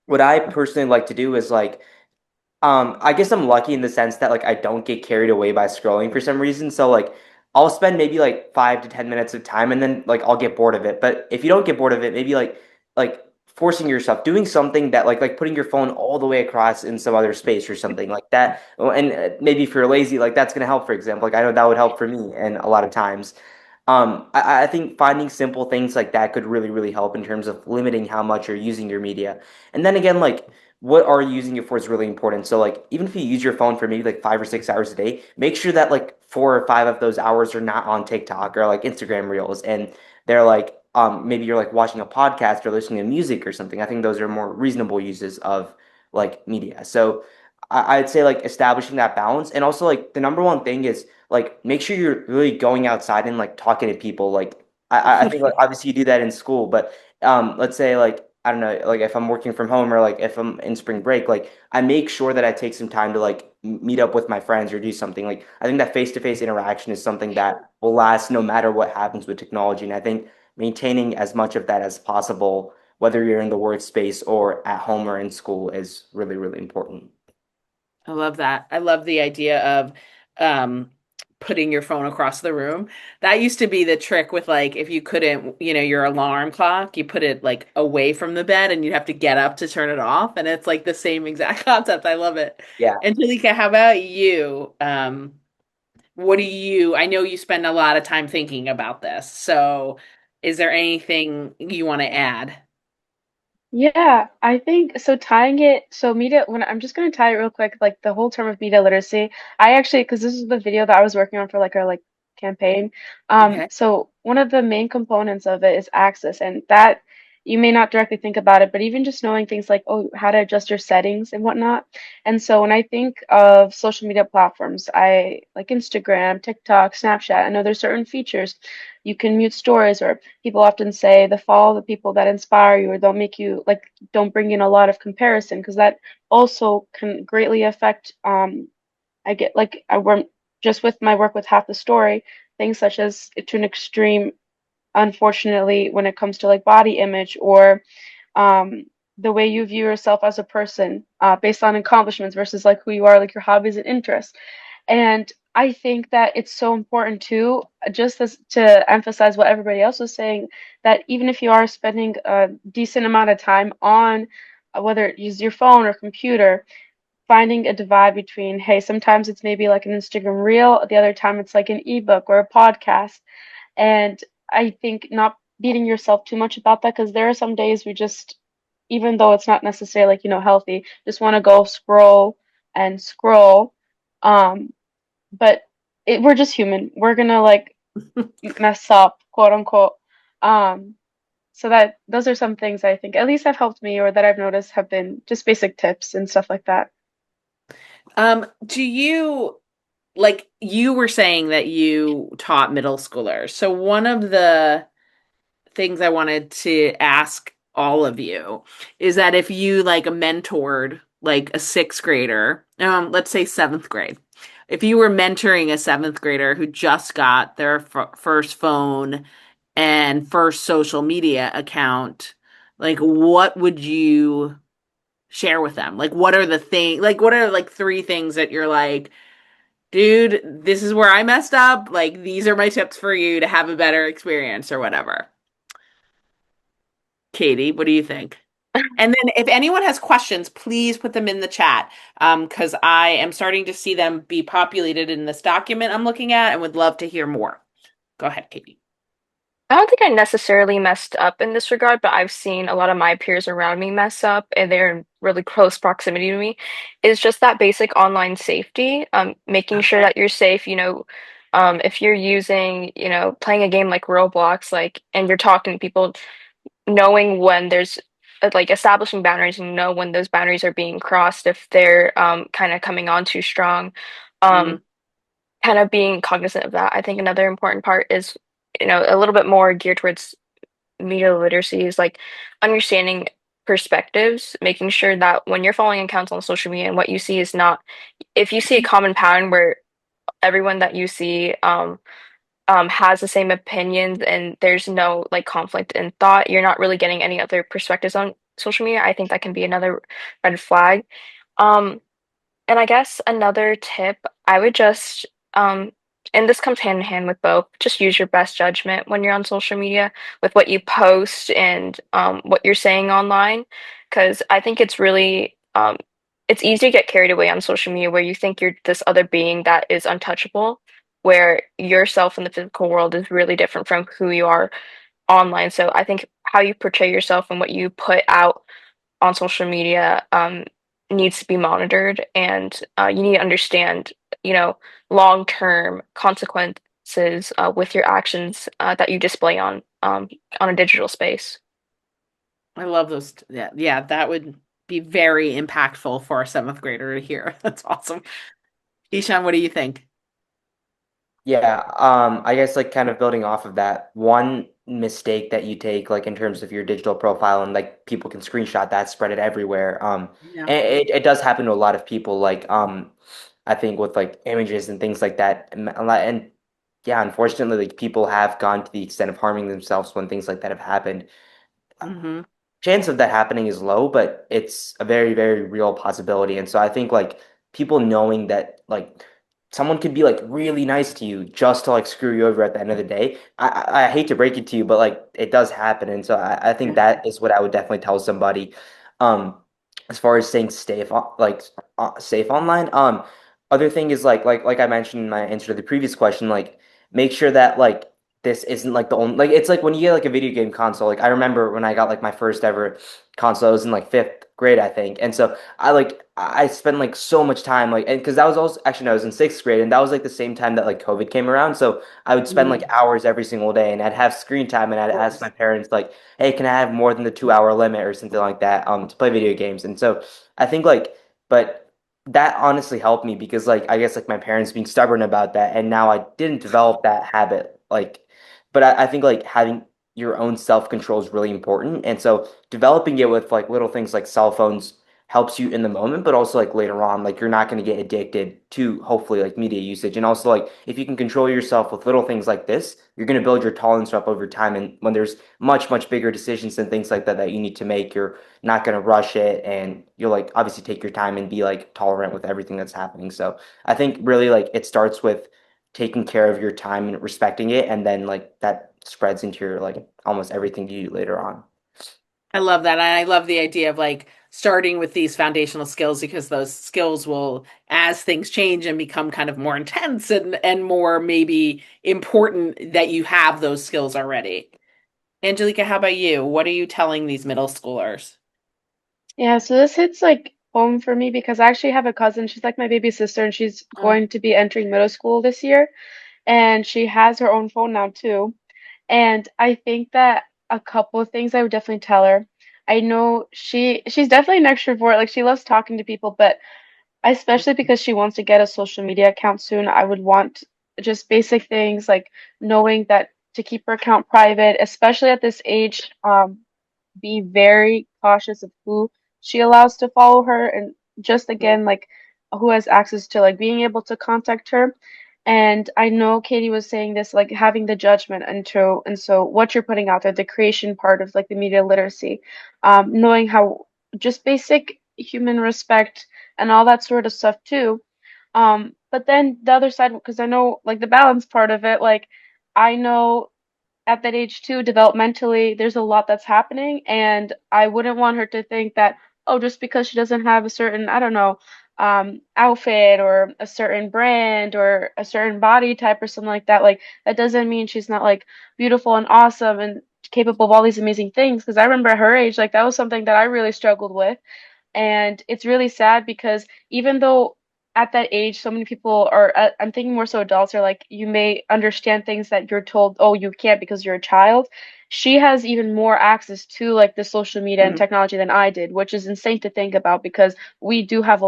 what I personally like to do is I guess I'm lucky in the sense that like I don't get carried away by scrolling for some reason. So like I'll spend maybe like 5 to 10 minutes of time and then like I'll get bored of it. But if you don't get bored of it, maybe like forcing yourself, doing something that like putting your phone all the way across in some other space or something like that. Oh, and maybe if you're lazy, like that's gonna help, for example. Like I know that would help for me and a lot of times. I think finding simple things like that could really, really help in terms of limiting how much you're using your media. And then again, like what are you using it for is really important. So like even if you use your phone for maybe like 5 or 6 hours a day, make sure that like 4 or 5 of those hours are not on TikTok or like Instagram Reels, and they're like maybe you're like watching a podcast or listening to music or something. I think those are more reasonable uses of like media. So I'd say like establishing that balance, and also like the number one thing is like make sure you're really going outside and like talking to people. Like I think like obviously you do that in school, but let's say like I don't know, like if I'm working from home or like if I'm in spring break, like I make sure that I take some time to like meet up with my friends or do something. Like I think that face-to-face interaction is something that will last no matter what happens with technology. And I think maintaining as much of that as possible, whether you're in the workspace or at home or in school, is really, really important. I love that. I love the idea of um putting your phone across the room. That used to be the trick with, like, if you couldn't, your alarm clock, you put it like away from the bed and you'd have to get up to turn it off. And it's like the same exact concept. I love it. Yeah. Angelica, how about you? What do you, I know you spend a lot of time thinking about this. So is there anything you want to add? Yeah, I think so. Tying it, so media, when I'm just going to tie it real quick, like the whole term of media literacy, I actually, because this is the video that I was working on for like our like campaign. Okay. So one of the main components of it is access, and that you may not directly think about it, but even just knowing things like, oh, how to adjust your settings and whatnot. And so when I think of social media platforms, I like Instagram, TikTok, Snapchat, I know there's certain features. You can mute stories, or people often say the follow the people that inspire you, or don't make you like don't bring in a lot of comparison, because that also can greatly affect I get like I work just with my work with half the story, things such as to an extreme, unfortunately, when it comes to like body image, or um, the way you view yourself as a person based on accomplishments versus like who you are, like your hobbies and interests. And I think that it's so important too, just as to emphasize what everybody else was saying, that even if you are spending a decent amount of time on whether it use your phone or computer, finding a divide between, hey, sometimes it's maybe like an Instagram reel, the other time it's like an ebook or a podcast. And I think not beating yourself too much about that, because there are some days we just, even though it's not necessarily like, healthy, just want to go scroll and scroll. Um, but we're just human. We're gonna like mess up, quote unquote. Um, so that those are some things I think at least have helped me, or that I've noticed have been just basic tips and stuff like that. Do you, like, you were saying that you taught middle schoolers. So one of the things I wanted to ask all of you is that if you like mentored like a sixth grader, let's say seventh grade, if you were mentoring a seventh grader who just got their first phone and first social media account, like what would you share with them? Like what are the thing, like what are like three things that you're like, dude, this is where I messed up. Like, these are my tips for you to have a better experience or whatever. Katie, what do you think? And then if anyone has questions, please put them in the chat, because I am starting to see them be populated in this document I'm looking at and would love to hear more. Go ahead, Katie. I don't think I necessarily messed up in this regard, but I've seen a lot of my peers around me mess up, and they're in really close proximity to me. It's just that basic online safety, making sure Okay. that you're safe. If you're using, playing a game like Roblox, like, and you're talking to people, knowing when there's like establishing boundaries and know when those boundaries are being crossed if they're kind of coming on too strong. Mm, Um, Kind of being cognizant of that. I think another important part is, a little bit more geared towards media literacy is like understanding perspectives, making sure that when you're following accounts on social media and what you see is not, if you see a common pattern where everyone that you see has the same opinions and there's no like conflict in thought, you're not really getting any other perspectives on social media. I think that can be another red flag. Um, and I guess another tip, I would just, and this comes hand in hand with both, just use your best judgment when you're on social media with what you post and what you're saying online. Because I think it's easy to get carried away on social media where you think you're this other being that is untouchable, where yourself in the physical world is really different from who you are online. So I think how you portray yourself and what you put out on social media needs to be monitored, and you need to understand, you know, long-term consequences with your actions that you display on a digital space. I love those. Yeah, yeah, that would be very impactful for a seventh grader to hear. That's awesome. Ishan, what do you think? Yeah, I guess like kind of building off of that, one mistake that you take like in terms of your digital profile and like people can screenshot that, spread it everywhere. Yeah. And it does happen to a lot of people like I think with like images and things like that. And yeah, unfortunately like people have gone to the extent of harming themselves when things like that have happened. Mm-hmm. Chance of that happening is low, but it's a very, very real possibility. And so I think like people knowing that like someone could be like really nice to you just to like screw you over at the end of the day. I hate to break it to you, but like it does happen. And so I think Yeah. that is what I would definitely tell somebody. Um, as far as staying safe, safe online. Other thing is like I mentioned in my answer to the previous question, like make sure that like this isn't like the only like it's like when you get like a video game console. Like I remember when I got like my first ever console, I was in like fifth grade, I think. And so I spent like so much time like and because that was also actually no, I was in sixth grade and that was like the same time that like COVID came around. So I would spend like Mm, hours every single day and I'd have screen time and of I'd ask my course. parents like, hey, can I have more than the 2 hour limit or something like that to play video games? And so I think like but that honestly helped me because like I guess like my parents being stubborn about that and now I didn't develop that habit like but I think like having your own self-control is really important. And so developing it with like little things like cell phones helps you in the moment, but also like later on, like you're not going to get addicted to hopefully like media usage. And also like if you can control yourself with little things like this, you're going to build your tolerance up over time. And when there's much, much bigger decisions and things like that that you need to make, you're not going to rush it. And you'll like obviously take your time and be like tolerant with everything that's happening. So I think really like it starts with taking care of your time and respecting it and then like that spreads into your like almost everything you do later on. I love that. And I love the idea of like starting with these foundational skills because those skills will, as things change and become kind of more intense and more maybe important that you have those skills already. Angelica, how about you? What are you telling these middle schoolers? Yeah, so this hits like home for me because I actually have a cousin. She's like my baby sister, and she's Oh, going to be entering middle school this year. And she has her own phone now too. And I think that a couple of things I would definitely tell her. I know she's definitely an extrovert. Like she loves talking to people, but especially because she wants to get a social media account soon, I would want just basic things like knowing that to keep her account private, especially at this age. Be very cautious of who she allows to follow her and just mhm. again like who has access to like being able to contact her. And I know Katie was saying this like having the judgment and so what you're putting out there, the creation part of like the media literacy, knowing how just basic human respect and all that sort of stuff too. But then the other side, because I know like the balance part of it, like I know at that age too, developmentally, there's a lot that's happening, and I wouldn't want her to think that, oh, just because she doesn't have a certain, I don't know, outfit or a certain brand or a certain body type or something like that, like that doesn't mean she's not like beautiful and awesome and capable of all these amazing things. Because I remember at her age, like that was something that I really struggled with. And it's really sad because even though at that age, so many people are, I'm thinking more so adults are like, you may understand things that you're told, oh, you can't because you're a child. She has even more access to like the social media and Mhm. technology than I did, which is insane to think about because we did have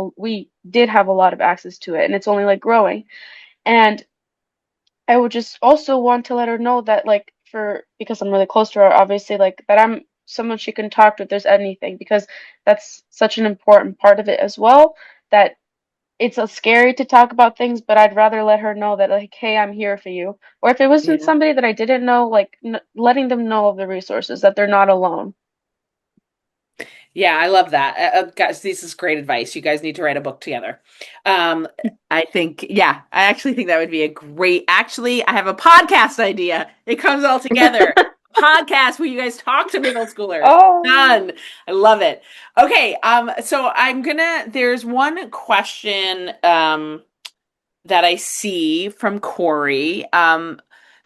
a lot of access to it and it's only like growing. And I would just also want to let her know that like because I'm really close to her, obviously like that I'm someone she can talk to if there's anything because that's such an important part of it as well that it's scary to talk about things, but I'd rather let her know that like, hey, I'm here for you. Or if it wasn't Yeah. somebody that I didn't know, like n letting them know of the resources that they're not alone. Yeah, I love that. Guys, this is great advice. You guys need to write a book together. Um, I think, yeah, I actually think that would be a great, actually, I have a podcast idea. It comes all together. Podcast where you guys talk to middle schoolers. Oh. Done. I love it. Okay, so there's one question, that I see from Corey.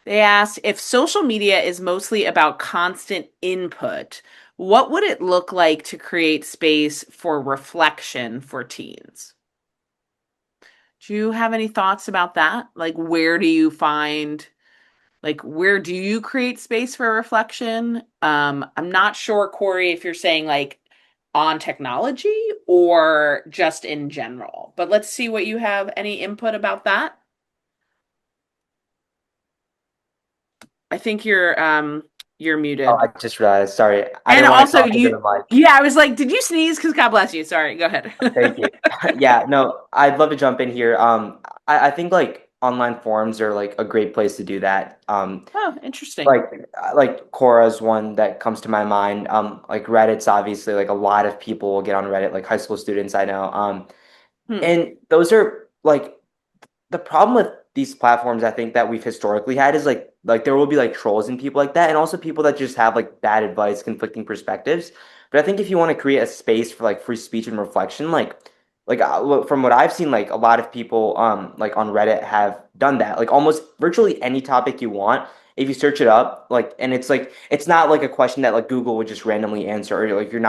They asked if social media is mostly about constant input, what would it look like to create space for reflection for teens? Do you have any thoughts about that? Like, where do you create space for reflection? I'm not sure, Corey, if you're saying like on technology or just in general, but let's see what you have any input about that. I think you're Oh, muted. I just realized. Sorry, I And didn't want to also cough into the mic. yeah, I was like, did you sneeze? Because God bless you. Sorry, go ahead. Thank you. Yeah, no, I'd love to jump in here. I think like online forums are like a great place to do that. Oh, interesting. Like Quora's one that comes to my mind. Like Reddit's obviously like a lot of people will get on Reddit, like high school students I know. Hmm. And those are like the problem with these platforms I think that we've historically had is like there will be like trolls and people like that, and also people that just have like bad advice, conflicting perspectives. But I think if you want to create a space for like free speech and reflection, from what I've seen, like a lot of people like on Reddit have done that. Like almost virtually any topic you want, if you search it up, like, and it's not like a question that like Google would just randomly answer, or like you're not